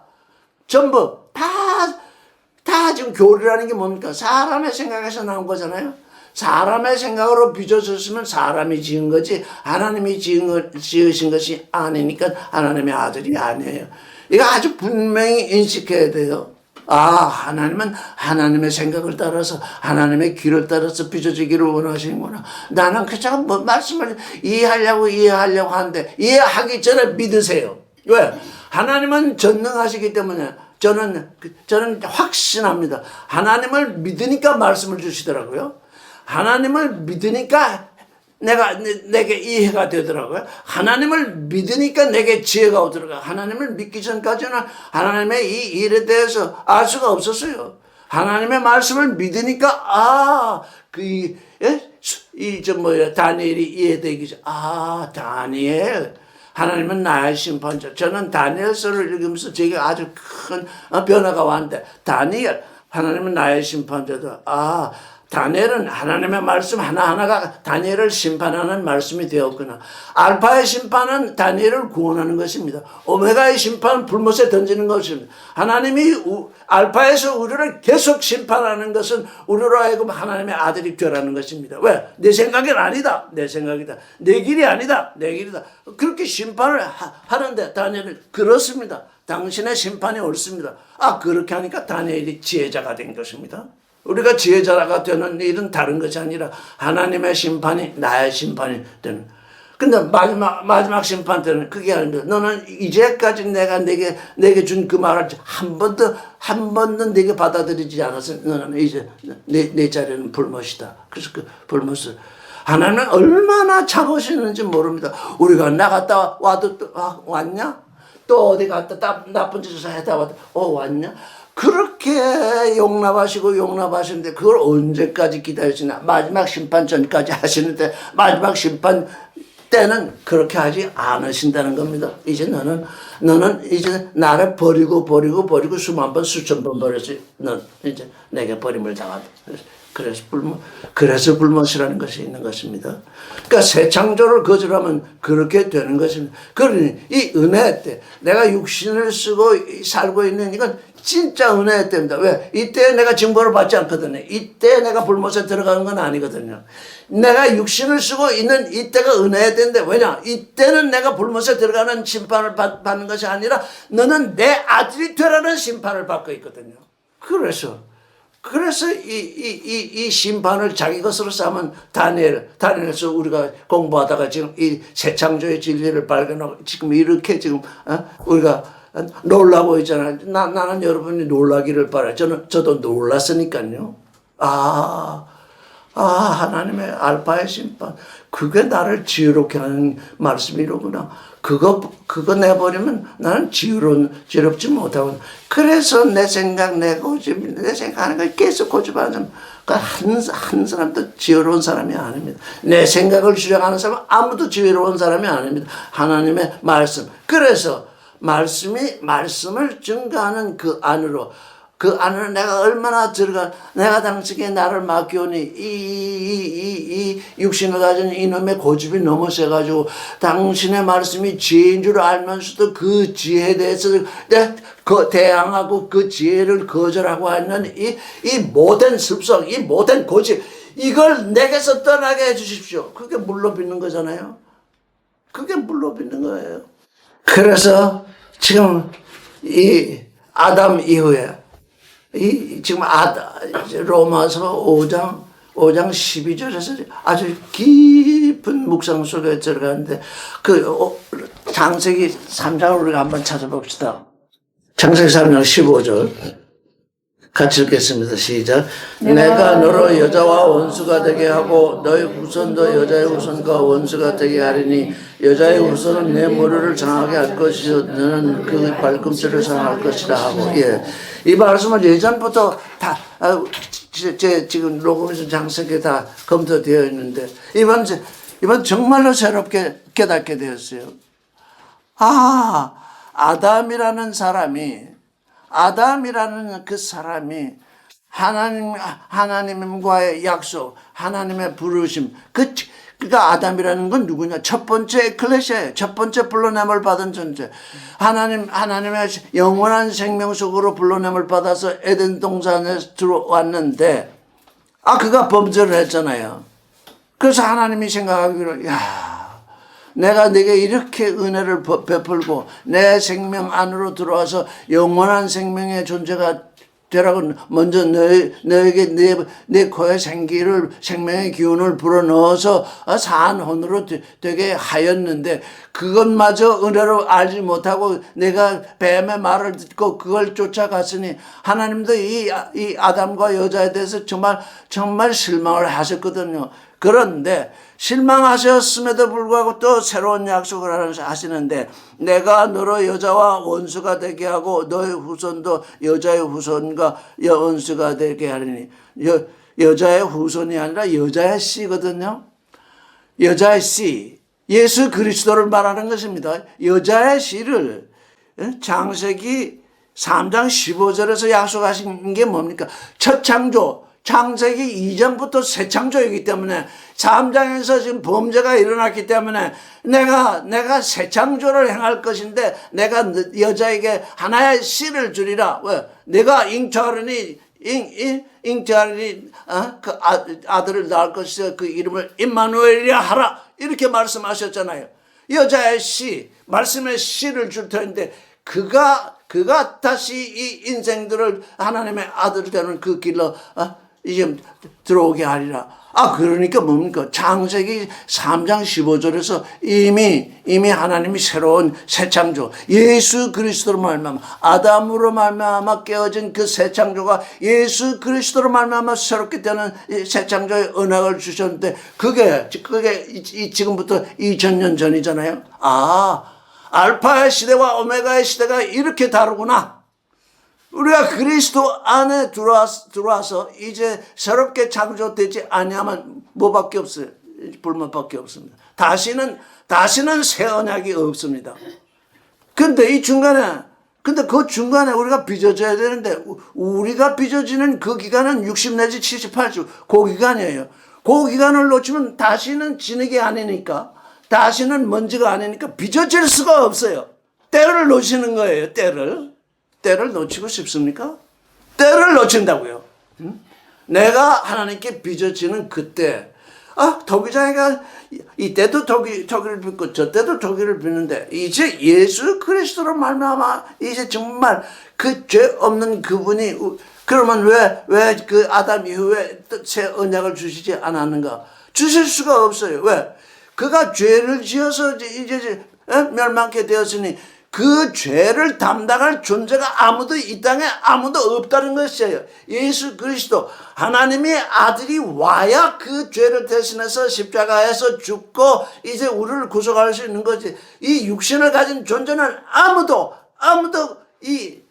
전부 다 지금 교리라는 게 뭡니까? 사람의 생각에서 나온 거잖아요. 사람의 생각으로 빚어졌으면 사람이 지은 거지 하나님이 지으신 것이 아니니까 하나님의 아들이 아니에요. 이거 아주 분명히 인식해야 돼요. 하나님은 하나님의 생각을 따라서 하나님의 길을 따라서 빚어지기를 원하시는구나. 나는 그저 말씀을 이해하려고 하는데 이해하기 전에 믿으세요. 왜? 하나님은 전능하시기 때문에 저는 확신합니다. 하나님을 믿으니까 말씀을 주시더라고요. 하나님을 믿으니까 내게 이해가 되더라고요. 하나님을 믿으니까 내게 지혜가 오더라고요. 하나님을 믿기 전까지는 하나님의 이 일에 대해서 알 수가 없었어요. 하나님의 말씀을 믿으니까 다니엘이 이해되기 전 다니엘 하나님은 나의 심판자. 저는 다니엘서를 읽으면서 제게 아주 큰 변화가 왔는데 다니엘 하나님은 나의 심판자다. 다니엘은 하나님의 말씀 하나하나가 다니엘을 심판하는 말씀이 되었구나. 알파의 심판은 다니엘을 구원하는 것입니다. 오메가의 심판은 불못에 던지는 것입니다. 하나님이 알파에서 우리를 계속 심판하는 것은 우리로 하여금 하나님의 아들이 되라는 것입니다. 왜? 내 생각은 아니다. 내 생각이다. 내 길이 아니다. 내 길이다. 그렇게 심판을 하는데 다니엘은 그렇습니다. 당신의 심판이 옳습니다. 그렇게 하니까 다니엘이 지혜자가 된 것입니다. 우리가 지혜자가 되는 일은 다른 것이 아니라 하나님의 심판이 나의 심판이 되는. 근데 마지막 심판 때는 그게 아닙니다. 너는 이제까지 내가 내게 준 그 말을 한 번도 내게 받아들이지 않아서 너는 이제 내 자리는 불못이다. 그래서 그 불못을 하나님은 얼마나 참으시는지 모릅니다. 우리가 나갔다 와도 왔냐? 또 어디 갔다 나쁜 짓을 하다 와도 왔냐? 그렇게 용납하시는데 그걸 언제까지 기다리시나? 마지막 심판 전까지 하시는데 마지막 심판 때는 그렇게 하지 않으신다는 겁니다. 이제 너는 이제 나를 버리고 수만 번 수천 번 버렸지. 넌 이제 내게 버림을 당한다. 그래서 불못이라는 것이 있는 것입니다. 그러니까 새 창조를 거절하면 그렇게 되는 것입니다. 그러니 이 은혜 때 내가 육신을 쓰고 살고 있는 이건 진짜 은혜의 때입니다. 왜? 이때 내가 징벌을 받지 않거든요. 이때 내가 불못에 들어가는 건 아니거든요. 내가 육신을 쓰고 있는 이때가 은혜의 때인데 왜냐? 이때는 내가 불못에 들어가는 심판을 받는 것이 아니라 너는 내 아들이 되라는 심판을 받고 있거든요. 그래서 그래서 이 심판을 자기 것으로 삼은 다니엘에서 우리가 공부하다가 지금 이 새창조의 진리를 발견하고 지금 이렇게 지금 우리가 놀라고 있잖아요. 나는 여러분이 놀라기를 바라요. 저도 놀랐으니까요. 하나님의 알파의 심판. 그게 나를 지혜롭게 하는 말씀이로구나. 그거 내버리면 나는 지혜롭지 못하고. 그래서 내 생각, 내 고집, 내 생각하는 걸 계속 고집하는 사람. 한 사람도 지혜로운 사람이 아닙니다. 내 생각을 주장하는 사람은 아무도 지혜로운 사람이 아닙니다. 하나님의 말씀. 그래서 말씀을 증거하는 그 안으로 내가 얼마나 내가 당신에게 나를 맡겨오니 이 육신을 가진 이놈의 고집이 너무 세가지고 당신의 말씀이 지혜인 줄 알면서도 그 지혜에 대해서 대항하고 그 지혜를 거절하고 하는 이 모든 습성, 이 모든 고집, 이걸 내게서 떠나게 해주십시오. 그게 물로 빚는 거잖아요. 그게 물로 빚는 거예요. 그래서 지금 이 아담 이후에 지금 로마서 5장 12절에서 아주 깊은 묵상 속에 들어가는데 창세기 3장을 우리가 한번 찾아봅시다. 창세기 3장 15절 같이 읽겠습니다. 시작. 내가 너로 여자와 원수가 되게 하고 너의 후손도 여자의 후손과 원수가 되게 하리니 여자의 후손은 내 머리를 장하게 할 것이요 너는 그 발꿈치를 상할 것이라 하고. 이 말씀은 예전부터 다 지금 녹음에서 장석에 다 검토되어 있는데 이번 정말로 새롭게 깨닫게 되었어요. 아담이라는 그 사람이 하나님과의 약속, 하나님의 부르심, 그러니까 아담이라는 건 누구냐? 첫 번째 에클레시아예요. 첫 번째 불러냄을 받은 존재. 하나님의 영원한 생명 속으로 불러냄을 받아서 에덴 동산에 들어왔는데, 그가 범죄를 했잖아요. 그래서 하나님이 생각하기로, 내가 네게 이렇게 은혜를 베풀고 내 생명 안으로 들어와서 영원한 생명의 존재가 되라고 먼저 너에게 내 코에 생명의 기운을 불어넣어서 산혼으로 되게 하였는데 그것마저 은혜로 알지 못하고 내가 뱀의 말을 듣고 그걸 쫓아갔으니 하나님도 이 아담과 여자에 대해서 정말 실망을 하셨거든요. 그런데 실망하셨음에도 불구하고 또 새로운 약속을 하시는데 내가 너로 여자와 원수가 되게 하고 너의 후손도 여자의 후손과 원수가 되게 하리니 여자의 후손이 아니라 여자의 씨거든요. 여자의 씨, 예수 그리스도를 말하는 것입니다. 여자의 씨를 창세기 3장 15절에서 약속하신 게 뭡니까? 첫 창조, 창세기 2장부터 새 창조이기 때문에 3장에서 지금 범죄가 일어났기 때문에 내가 새 창조를 행할 것인데 내가 여자에게 하나의 씨를 주리라. 왜? 내가 잉태하리니 그 아들을 낳을 것이서 그 이름을 임마누엘이라 하라. 이렇게 말씀하셨잖아요. 여자의 씨, 말씀의 씨를 줄 터인데 그가 다시 이 인생들을 하나님의 아들 되는 그 길로 이제 들어오게 하리라. 그러니까 뭡니까? 창세기 3장 15절에서 이미 하나님이 새로운 새 창조, 예수 그리스도로 말미암아 아담으로 말미암아 깨어진 그 새 창조가 예수 그리스도로 말미암아 새롭게 되는 새 창조의 언약을 주셨는데 그게 지금부터 2000년 전이잖아요. 알파의 시대와 오메가의 시대가 이렇게 다르구나. 우리가 그리스도 안에 들어와서 이제 새롭게 창조되지 아니하면 뭐밖에 없어요? 불만밖에 없습니다. 다시는 새 언약이 없습니다. 근데 그 중간에 우리가 빚어져야 되는데 우리가 빚어지는 그 기간은 60 내지 78주 그 기간이에요. 그 기간을 놓치면 다시는 진흙이 아니니까 다시는 먼지가 아니니까 빚어질 수가 없어요. 때를 놓치는 거예요. 때를 놓치고 싶습니까? 때를 놓친다고요. 내가 하나님께 빚어지는 그때 도기장이가 이때도 도기를 빚고 저때도 도기를 빚는데 이제 예수 그리스도로 말미암아 이제 정말 그 죄 없는 그분이 그러면 왜 그 아담 이후에 새 언약을 주시지 않았는가? 주실 수가 없어요. 왜? 그가 죄를 지어서 이제 멸망케 되었으니 그 죄를 담당할 존재가 아무도 이 땅에 아무도 없다는 것이에요. 예수 그리스도 하나님의 아들이 와야 그 죄를 대신해서 십자가에서 죽고 이제 우리를 구속할 수 있는 거지. 이 육신을 가진 존재는 아무도 이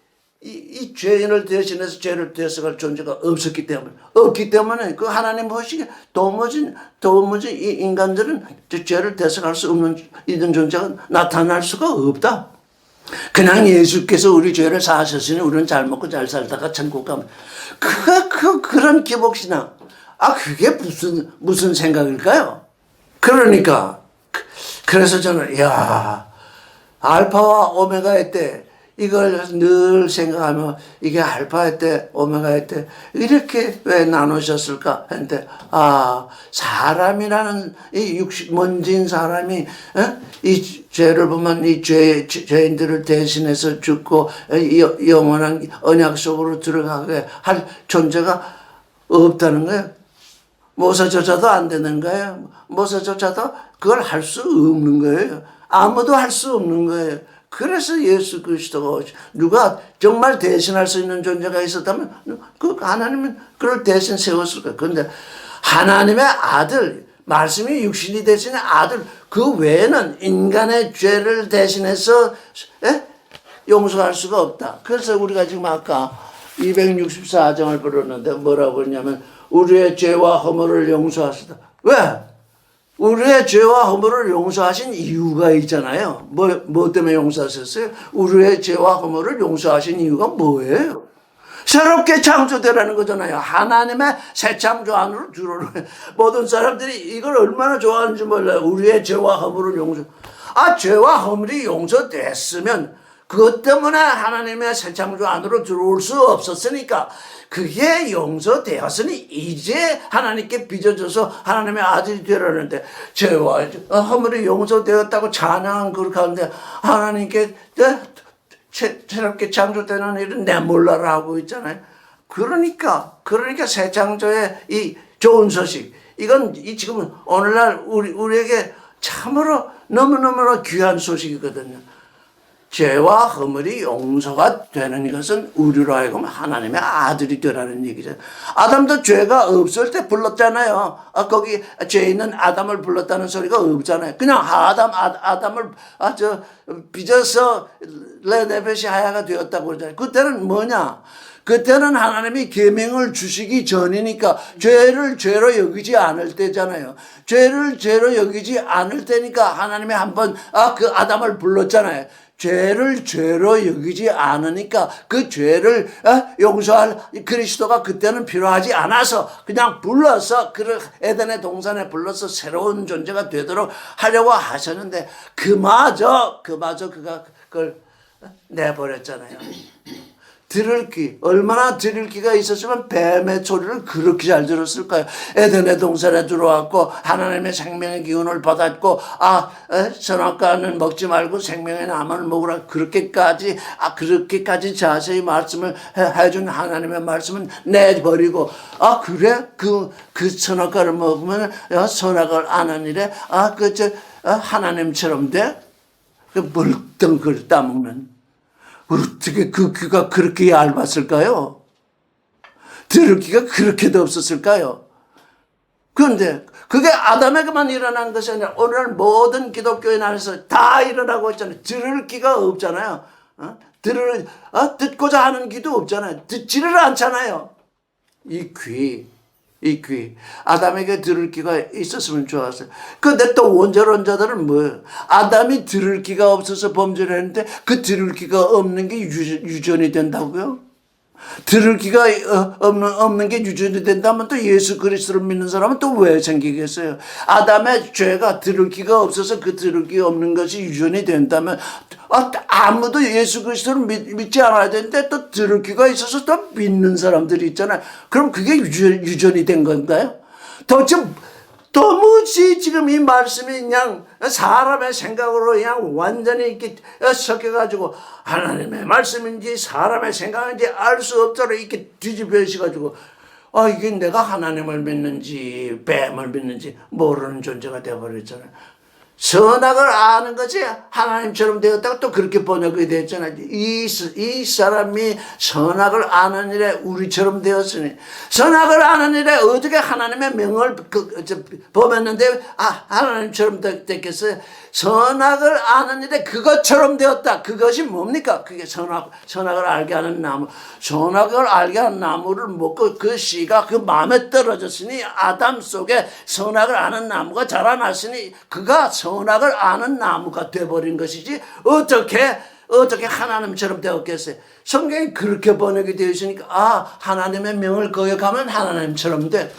죄인을 대신해서 죄를 대속할 존재가 없기 때문에 그 하나님 보시기에 도무지 이 인간들은 죄를 대속할 수 없는 이런 존재가 나타날 수가 없다. 그냥 예수께서 우리 죄를 사하셨으니 우리는 잘 먹고 잘 살다가 천국 가면 그런 기복신앙. 그게 무슨 생각일까요? 그러니까 그래서 저는 알파와 오메가의 때 이걸 늘 생각하면 이게 알파의 때 오메가의 때 이렇게 왜 나누셨을까 했는데 사람이라는 이 먼지인 사람이 이 죄를 보면 이 죄인들을 대신해서 죽고 영원한 언약 속으로 들어가게 할 존재가 없다는 거예요. 모세조차도 안 되는 거예요. 모세조차도 그걸 할 수 없는 거예요. 아무도 할 수 없는 거예요. 그래서 예수 그리스도가 누가 정말 대신할 수 있는 존재가 있었다면 그 하나님은 그걸 대신 세웠을 거예요. 그런데 하나님의 아들, 말씀이 육신이 되신 아들, 그 외에는 인간의 죄를 대신해서 용서할 수가 없다. 그래서 우리가 지금 아까 264장을 부르는데 뭐라고 그러냐면 우리의 죄와 허물을 용서하시다. 왜? 우리의 죄와 허물을 용서하신 이유가 있잖아요. 뭐 때문에 용서하셨어요? 우리의 죄와 허물을 용서하신 이유가 뭐예요? 새롭게 창조되라는 거잖아요. 하나님의 새 창조 안으로 들어오는 거예요. 모든 사람들이 이걸 얼마나 좋아하는지 몰라요. 우리의 죄와 허물을 용서. 죄와 허물이 용서됐으면 그것 때문에 하나님의 새 창조 안으로 들어올 수 없었으니까 그게 용서되었으니 이제 하나님께 빚어져서 하나님의 아들이 되라는데 죄와 허물이 용서되었다고 찬양한 그 가운데 하나님께 새롭게 창조되는 일은 내몰라라 하고 있잖아요. 그러니까 새 창조의 이 좋은 소식, 이건 지금 오늘날 우리에게 참으로 너무너무 귀한 소식이거든요. 죄와 허물이 용서가 되는 것은 우리로 하여금 하나님의 아들이 되라는 얘기죠. 아담도 죄가 없을 때 불렀잖아요. 거기 죄 있는 아담을 불렀다는 소리가 없잖아요. 그냥 아담을 빚어서 레네벳이 하야가 되었다고 그러잖아요. 그때는 뭐냐? 그때는 하나님이 계명을 주시기 전이니까 죄를 죄로 여기지 않을 때잖아요. 죄를 죄로 여기지 않을 때니까 하나님이 한번 그 아담을 불렀잖아요. 죄를 죄로 여기지 않으니까 그 죄를 용서할 그리스도가 그때는 필요하지 않아서 그냥 불러서 그를 에덴의 동산에 불러서 새로운 존재가 되도록 하려고 하셨는데 그마저 그가 그걸 내버렸잖아요. 들을 귀, 얼마나 들을 귀가 있었으면 뱀의 소리를 그렇게 잘 들었을까요? 에덴의 동산에 들어왔고 하나님의 생명의 기운을 받았고 선악과는 먹지 말고 생명의 나무를 먹으라 그렇게까지 자세히 말씀을 해준 하나님의 말씀은 내버리고 그래 그 선악과를 먹으면 선악을 안 하는 일에 하나님처럼 돼? 멀쩡 그걸 따먹는 어떻게 그 귀가 그렇게 얇았을까요? 들을 귀가 그렇게도 없었을까요? 그런데 그게 아담에게만 일어난 것이 아니라 오늘 모든 기독교인 안에서 다 일어나고 있잖아요. 들을 귀가 없잖아요. 듣고자 하는 귀도 없잖아요. 듣지를 않잖아요. 이 귀. 아담에게 들을 귀가 있었으면 좋았어요. 근데 또 원자론자들은 뭐예요? 아담이 들을 귀가 없어서 범죄를 했는데 그 들을 귀가 없는 게 유전이 된다고요? 들을 귀가 없는 게 유전이 된다면 또 예수 그리스도를 믿는 사람은 또 왜 생기겠어요? 아담의 죄가 들을 귀가 없어서 그 들을 귀가 없는 것이 유전이 된다면 아무도 예수 그리스도를 믿지 않아야 되는데 또 들을 귀가 있어서 또 믿는 사람들이 있잖아요. 그럼 그게 유전이 된 건가요? 도대체 도무지 지금 이 말씀이 그냥 사람의 생각으로 그냥 완전히 이렇게 섞여가지고 하나님의 말씀인지 사람의 생각인지 알 수 없도록 이렇게 뒤집어지가지고 이게 내가 하나님을 믿는지 뱀을 믿는지 모르는 존재가 되어버렸잖아요. 선악을 아는 것이 하나님처럼 되었다고 또 그렇게 번역이 됐잖아요. 이 사람이 선악을 아는 일에 우리처럼 되었으니, 선악을 아는 일에 어떻게 하나님의 명을 범했는데 하나님처럼 됐겠어요? 선악을 아는 일에 그것처럼 되었다. 그것이 뭡니까? 그게 선악을 알게 하는 나무. 선악을 알게 하는 나무를 먹고 그 씨가 그 마음에 떨어졌으니 아담 속에 선악을 아는 나무가 자라났으니 그가 선악을 아는 나무가 돼버린 것이지 어떻게 하나님처럼 되었겠어요? 성경이 그렇게 번역이 되어 있으니까 하나님의 명을 거역하면 하나님처럼 돼.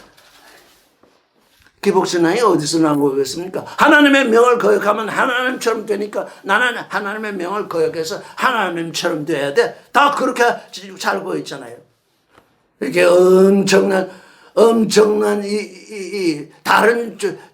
기복신앙이 어디서 나온 거겠습니까? 하나님의 명을 거역하면 하나님처럼 되니까 나는 하나님의 명을 거역해서 하나님처럼 돼야 돼. 다 그렇게 살고 있잖아요. 이렇게 엄청난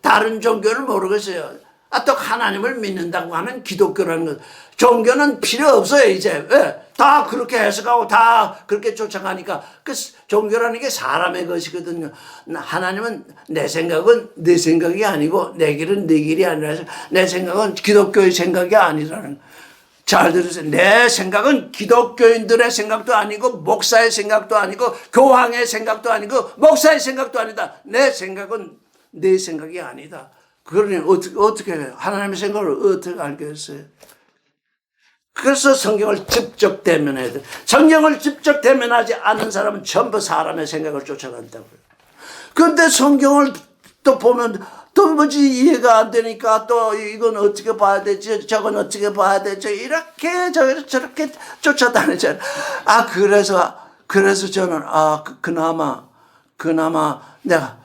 다른 종교를 모르겠어요. 또 하나님을 믿는다고 하는 기독교라는 것. 종교는 필요 없어요, 이제. 왜? 다 그렇게 해석하고 다 그렇게 쫓아가니까. 그 종교라는 게 사람의 것이거든요. 하나님은 내 생각은 내 생각이 아니고 내 길은 내 길이 아니라서 내 생각은 기독교의 생각이 아니라는. 잘 들으세요. 내 생각은 기독교인들의 생각도 아니고 목사의 생각도 아니고 교황의 생각도 아니고 목사의 생각도 아니다. 내 생각은 내 생각이 아니다. 그러니 어떻게 해요? 하나님의 생각을 어떻게 알겠어요? 그래서 성경을 직접 대면해야 돼. 성경을 직접 대면하지 않는 사람은 전부 사람의 생각을 쫓아간다고요. 그런데 성경을 또 보면 도무지 이해가 안 되니까 또 이건 어떻게 봐야 되지? 저건 어떻게 봐야 되지? 이렇게 저렇게 쫓아다니잖아요. 그래서 저는 그나마 내가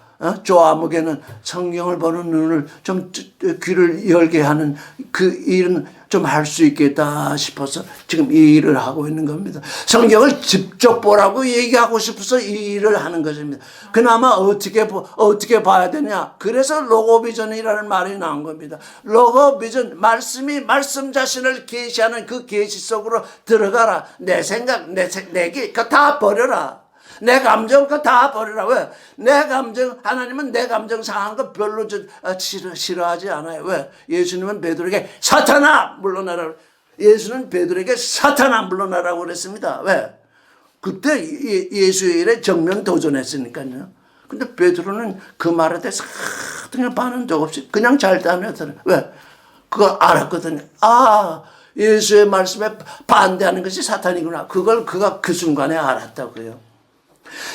조아무개는 성경을 보는 눈을 좀 귀를 열게 하는 그 일은 좀 할 수 있겠다 싶어서 지금 이 일을 하고 있는 겁니다. 성경을 직접 보라고 얘기하고 싶어서 이 일을 하는 것입니다. 그나마 어떻게 봐야 되냐? 그래서 로고비전이라는 말이 나온 겁니다. 로고비전, 말씀 자신을 계시하는 그 계시 속으로 들어가라. 내 생각, 내기 다 버려라. 내 감정 그거 다 버리라. 왜? 내 감정, 하나님은 내 감정 상한 거 별로 싫어하지 않아요. 왜? 예수님은 베드로에게 사탄아 물러나라. 예수는 베드로에게 사탄아 물러나라고 그랬습니다. 왜? 그때 예수의 일에 정면 도전했으니까요. 근데 베드로는 그 말에 대해서 그냥 반응도 없이 그냥 잘 다녔잖아요. 왜? 그거 알았거든요. 예수의 말씀에 반대하는 것이 사탄이구나. 그걸 그가 그 순간에 알았다고요.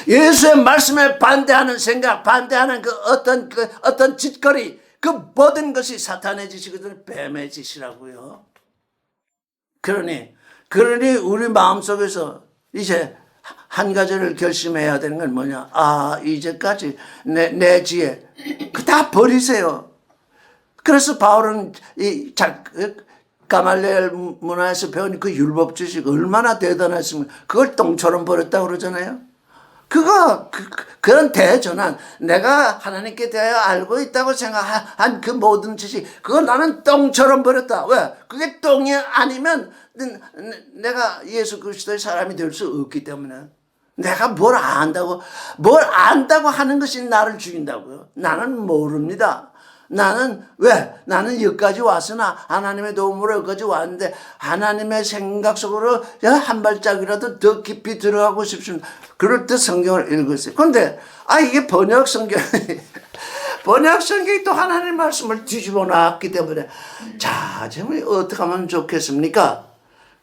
예수의 말씀에 반대하는 생각, 반대하는 그 어떤 짓거리, 그 모든 것이 사탄의 짓이거든요. 뱀의 짓이라고요. 그러니 우리 마음속에서 이제 한 가지를 결심해야 되는 건 뭐냐? 이제까지 내 지혜, 그 다 버리세요. 그래서 바울은 가말리엘 문화에서 배운 그 율법 지식 얼마나 대단했습니까? 그걸 똥처럼 버렸다고 그러잖아요. 그런 대전환, 내가 하나님께 대하여 알고 있다고 생각한 그 모든 지식, 그거 나는 똥처럼 버렸다. 왜? 그게 똥이 아니면 내가 예수 그리스도의 사람이 될 수 없기 때문에. 내가 뭘 안다고 하는 것이 나를 죽인다고요. 나는 모릅니다. 나는 여기까지 왔으나 하나님의 도움으로 여기까지 왔는데 하나님의 생각 속으로 한 발짝이라도 더 깊이 들어가고 싶습니다. 그럴 때 성경을 읽으세요. 그런데 이게 번역 성경이 또 하나님의 말씀을 뒤집어 놨기 때문에 지금 어떻게 하면 좋겠습니까?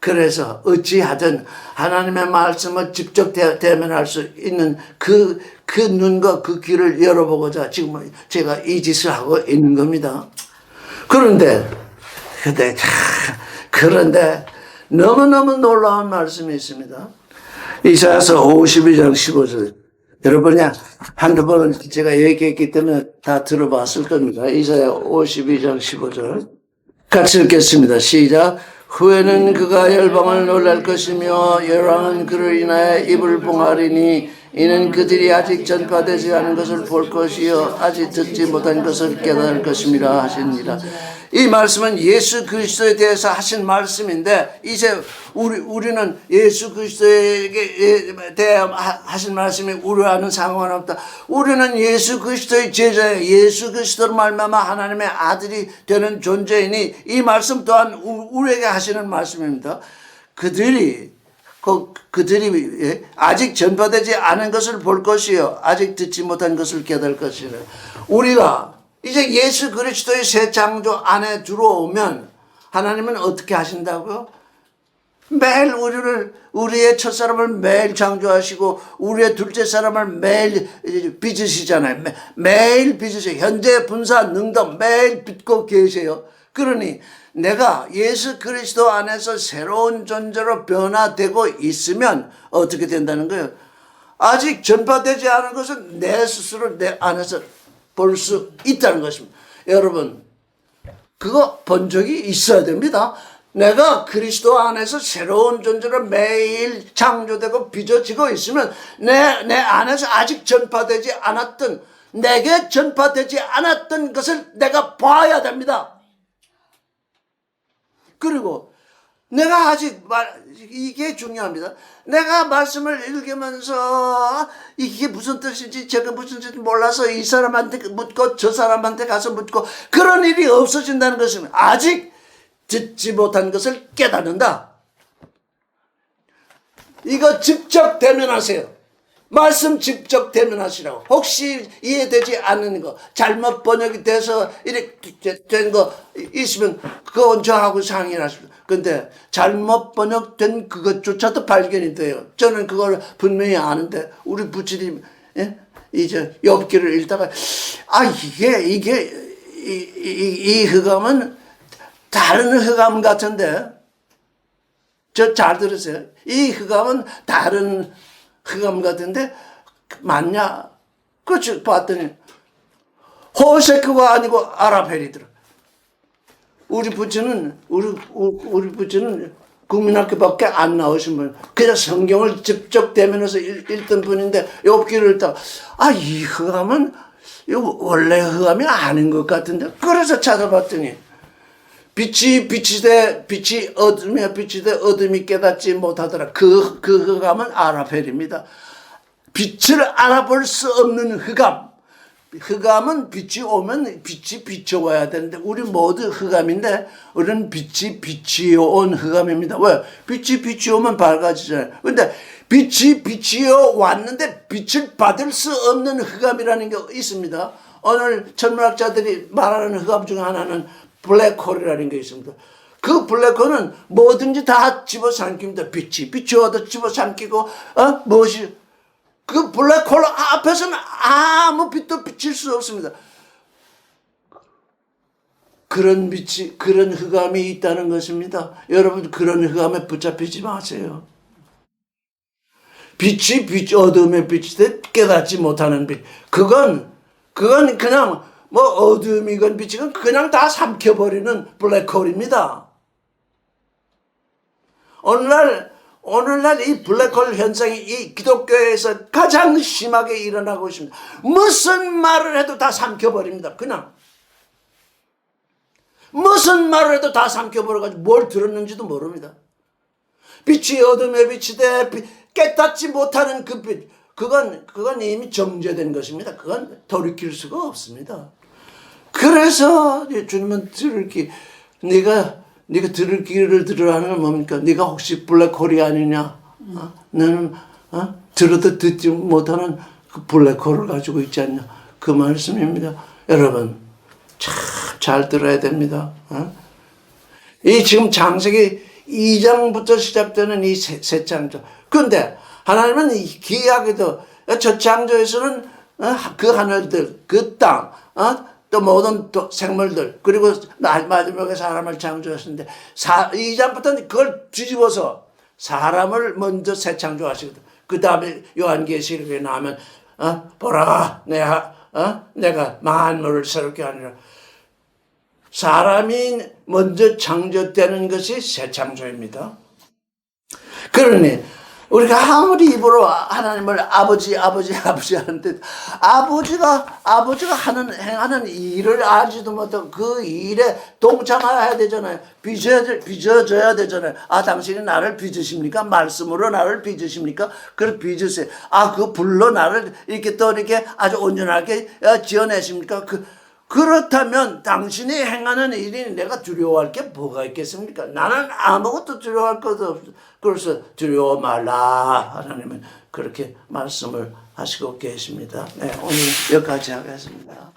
그래서 어찌하든 하나님의 말씀을 직접 대면할 수 있는 그 눈과 그 귀를 열어보고자 지금 제가 이 짓을 하고 있는 겁니다. 그런데 너무너무 놀라운 말씀이 있습니다. 이사야서 52장 15절. 여러분이 한두 번은 제가 얘기했기 때문에 다 들어봤을 겁니다. 이사야 52장 15절. 같이 읽겠습니다. 시작. 후에는 그가 열방을 놀랄 것이며 열왕은 그를 인하여 입을 봉하리니 이는 그들이 아직 전파되지 않은 것을 볼 것이요 아직 듣지 못한 것을 깨달을 것임이라 하시니라. 이 말씀은 예수 그리스도에 대해서 하신 말씀인데 이제 우리는 예수 그리스도에게 대해 하신 말씀이 우려하는 상황은 없다. 우리는 예수 그리스도의 제자예요. 예수 그리스도로 말미암아 하나님의 아들이 되는 존재이니 이 말씀 또한 우리에게 하시는 말씀입니다. 그들이 아직 전파되지 않은 것을 볼 것이요 아직 듣지 못한 것을 깨달을 것이라. 우리가 이제 예수 그리스도의 새 창조 안에 들어오면 하나님은 어떻게 하신다고요? 매일 우리의 첫사람을 매일 창조하시고 우리의 둘째 사람을 매일 빚으시잖아요. 매일 빚으세요. 현재 분사 능동 매일 빚고 계세요. 그러니 내가 예수 그리스도 안에서 새로운 존재로 변화되고 있으면 어떻게 된다는 거예요? 아직 전파되지 않은 것은 내 스스로 내 안에서 볼 수 있다는 것입니다. 여러분, 그거 본 적이 있어야 됩니다. 내가 그리스도 안에서 새로운 존재로 매일 창조되고 빚어지고 있으면 내 안에서 아직 전파되지 않았던, 내게 전파되지 않았던 것을 내가 봐야 됩니다. 그리고 내가 아직 이게 중요합니다. 내가 말씀을 읽으면서 이게 무슨 뜻인지 저게 무슨 뜻인지 몰라서 이 사람한테 묻고 저 사람한테 가서 묻고 그런 일이 없어진다는 것은 아직 듣지 못한 것을 깨닫는다. 이거 직접 대면하세요. 말씀 직접 대면하시라고. 혹시 이해되지 않는 거, 잘못 번역이 돼서 이렇게 된 거 있으면 그건 저하고 상의를 하십시오. 근데 잘못 번역된 그것조차도 발견이 돼요. 저는 그걸 분명히 아는데 우리 부처님 이제 욥기를 읽다가 이 흑암은 다른 흑암 같은데 저 잘 들으세요. 이 흑암은 다른 흑암 같은데 맞냐? 그렇지. 봤더니 호세크가 아니고 아라펠이더라. 우리 부처는 국민학교밖에 안 나오신 분, 그냥 성경을 직접 대면해서 읽던 분인데 욥기를 읽다가 이 흑암은 원래 흑암이 아닌 것 같은데, 그래서 찾아봤더니 빛이 어둠에 빛이 돼 어둠이 깨닫지 못하더라. 그 흑암은 아라펠입니다. 빛을 알아볼 수 없는 흑암. 흑암은 빛이 오면 빛이 비춰와야 되는데 우리 모두 흑암인데 우리는 빛이 온 흑암입니다. 왜? 빛이 오면 밝아지잖아요. 그런데 빛이 왔는데 빛을 받을 수 없는 흑암이라는 게 있습니다. 오늘 천문학자들이 말하는 흑암 중 하나는 블랙홀이라는 게 있습니다. 그 블랙홀은 뭐든지 다 집어삼킵니다. 빛이 와도 집어삼키고 무엇이 그 블랙홀 앞에서는 아무 빛도 비칠 수 없습니다. 그런 흑암이 있다는 것입니다. 여러분, 그런 흑암에 붙잡히지 마세요. 어둠의 빛이 돼 깨닫지 못하는 빛. 그건 그냥 어둠이건 빛이건 그냥 다 삼켜버리는 블랙홀입니다. 오늘날 이 블랙홀 현상이 이 기독교에서 가장 심하게 일어나고 있습니다. 무슨 말을 해도 다 삼켜버립니다. 그냥. 무슨 말을 해도 다 삼켜버려가지고 뭘 들었는지도 모릅니다. 빛이 어둠의 빛이 돼 깨닫지 못하는 그 빛. 그건 이미 정죄된 것입니다. 그건 돌이킬 수가 없습니다. 그래서 주님은 네가 들을 귀를 들으라는 건 뭡니까? 네가 혹시 블랙홀이 아니냐? 너는 들어도 듣지 못하는 그 블랙홀을 가지고 있지 않냐? 그 말씀입니다. 여러분 참 잘 들어야 됩니다. 이 지금 창세기 2장부터 시작되는 이 새 창조. 그런데 하나님은 기이하게도 첫 창조에서는 그 하늘들, 그 땅, 또 모든 또 생물들, 그리고 마지막에 사람을 창조하셨는데 2장부터는 그걸 뒤집어서 사람을 먼저 새 창조하시거든. 그 다음에 요한계시록에 나오면 보라 내가 만물을 새롭게 하니라. 사람이 먼저 창조되는 것이 새 창조입니다. 그러니 우리가 아무리 입으로 하나님을 아버지 하는데 아버지가 행하는 일을 알지도 못하고 그 일에 동참해야 되잖아요. 빚어줘야 되잖아요. 아, 당신이 나를 빚으십니까? 말씀으로 나를 빚으십니까? 그걸 빚으세요. 아, 그 불로 나를 이렇게 또 이렇게 아주 온전하게 지어내십니까? 그렇다면 당신이 행하는 일이 내가 두려워할 게 뭐가 있겠습니까? 나는 아무것도 두려워할 것도 없어. 그래서 두려워 말라. 하나님은 그렇게 말씀을 하시고 계십니다. 네, 오늘 여기까지 하겠습니다.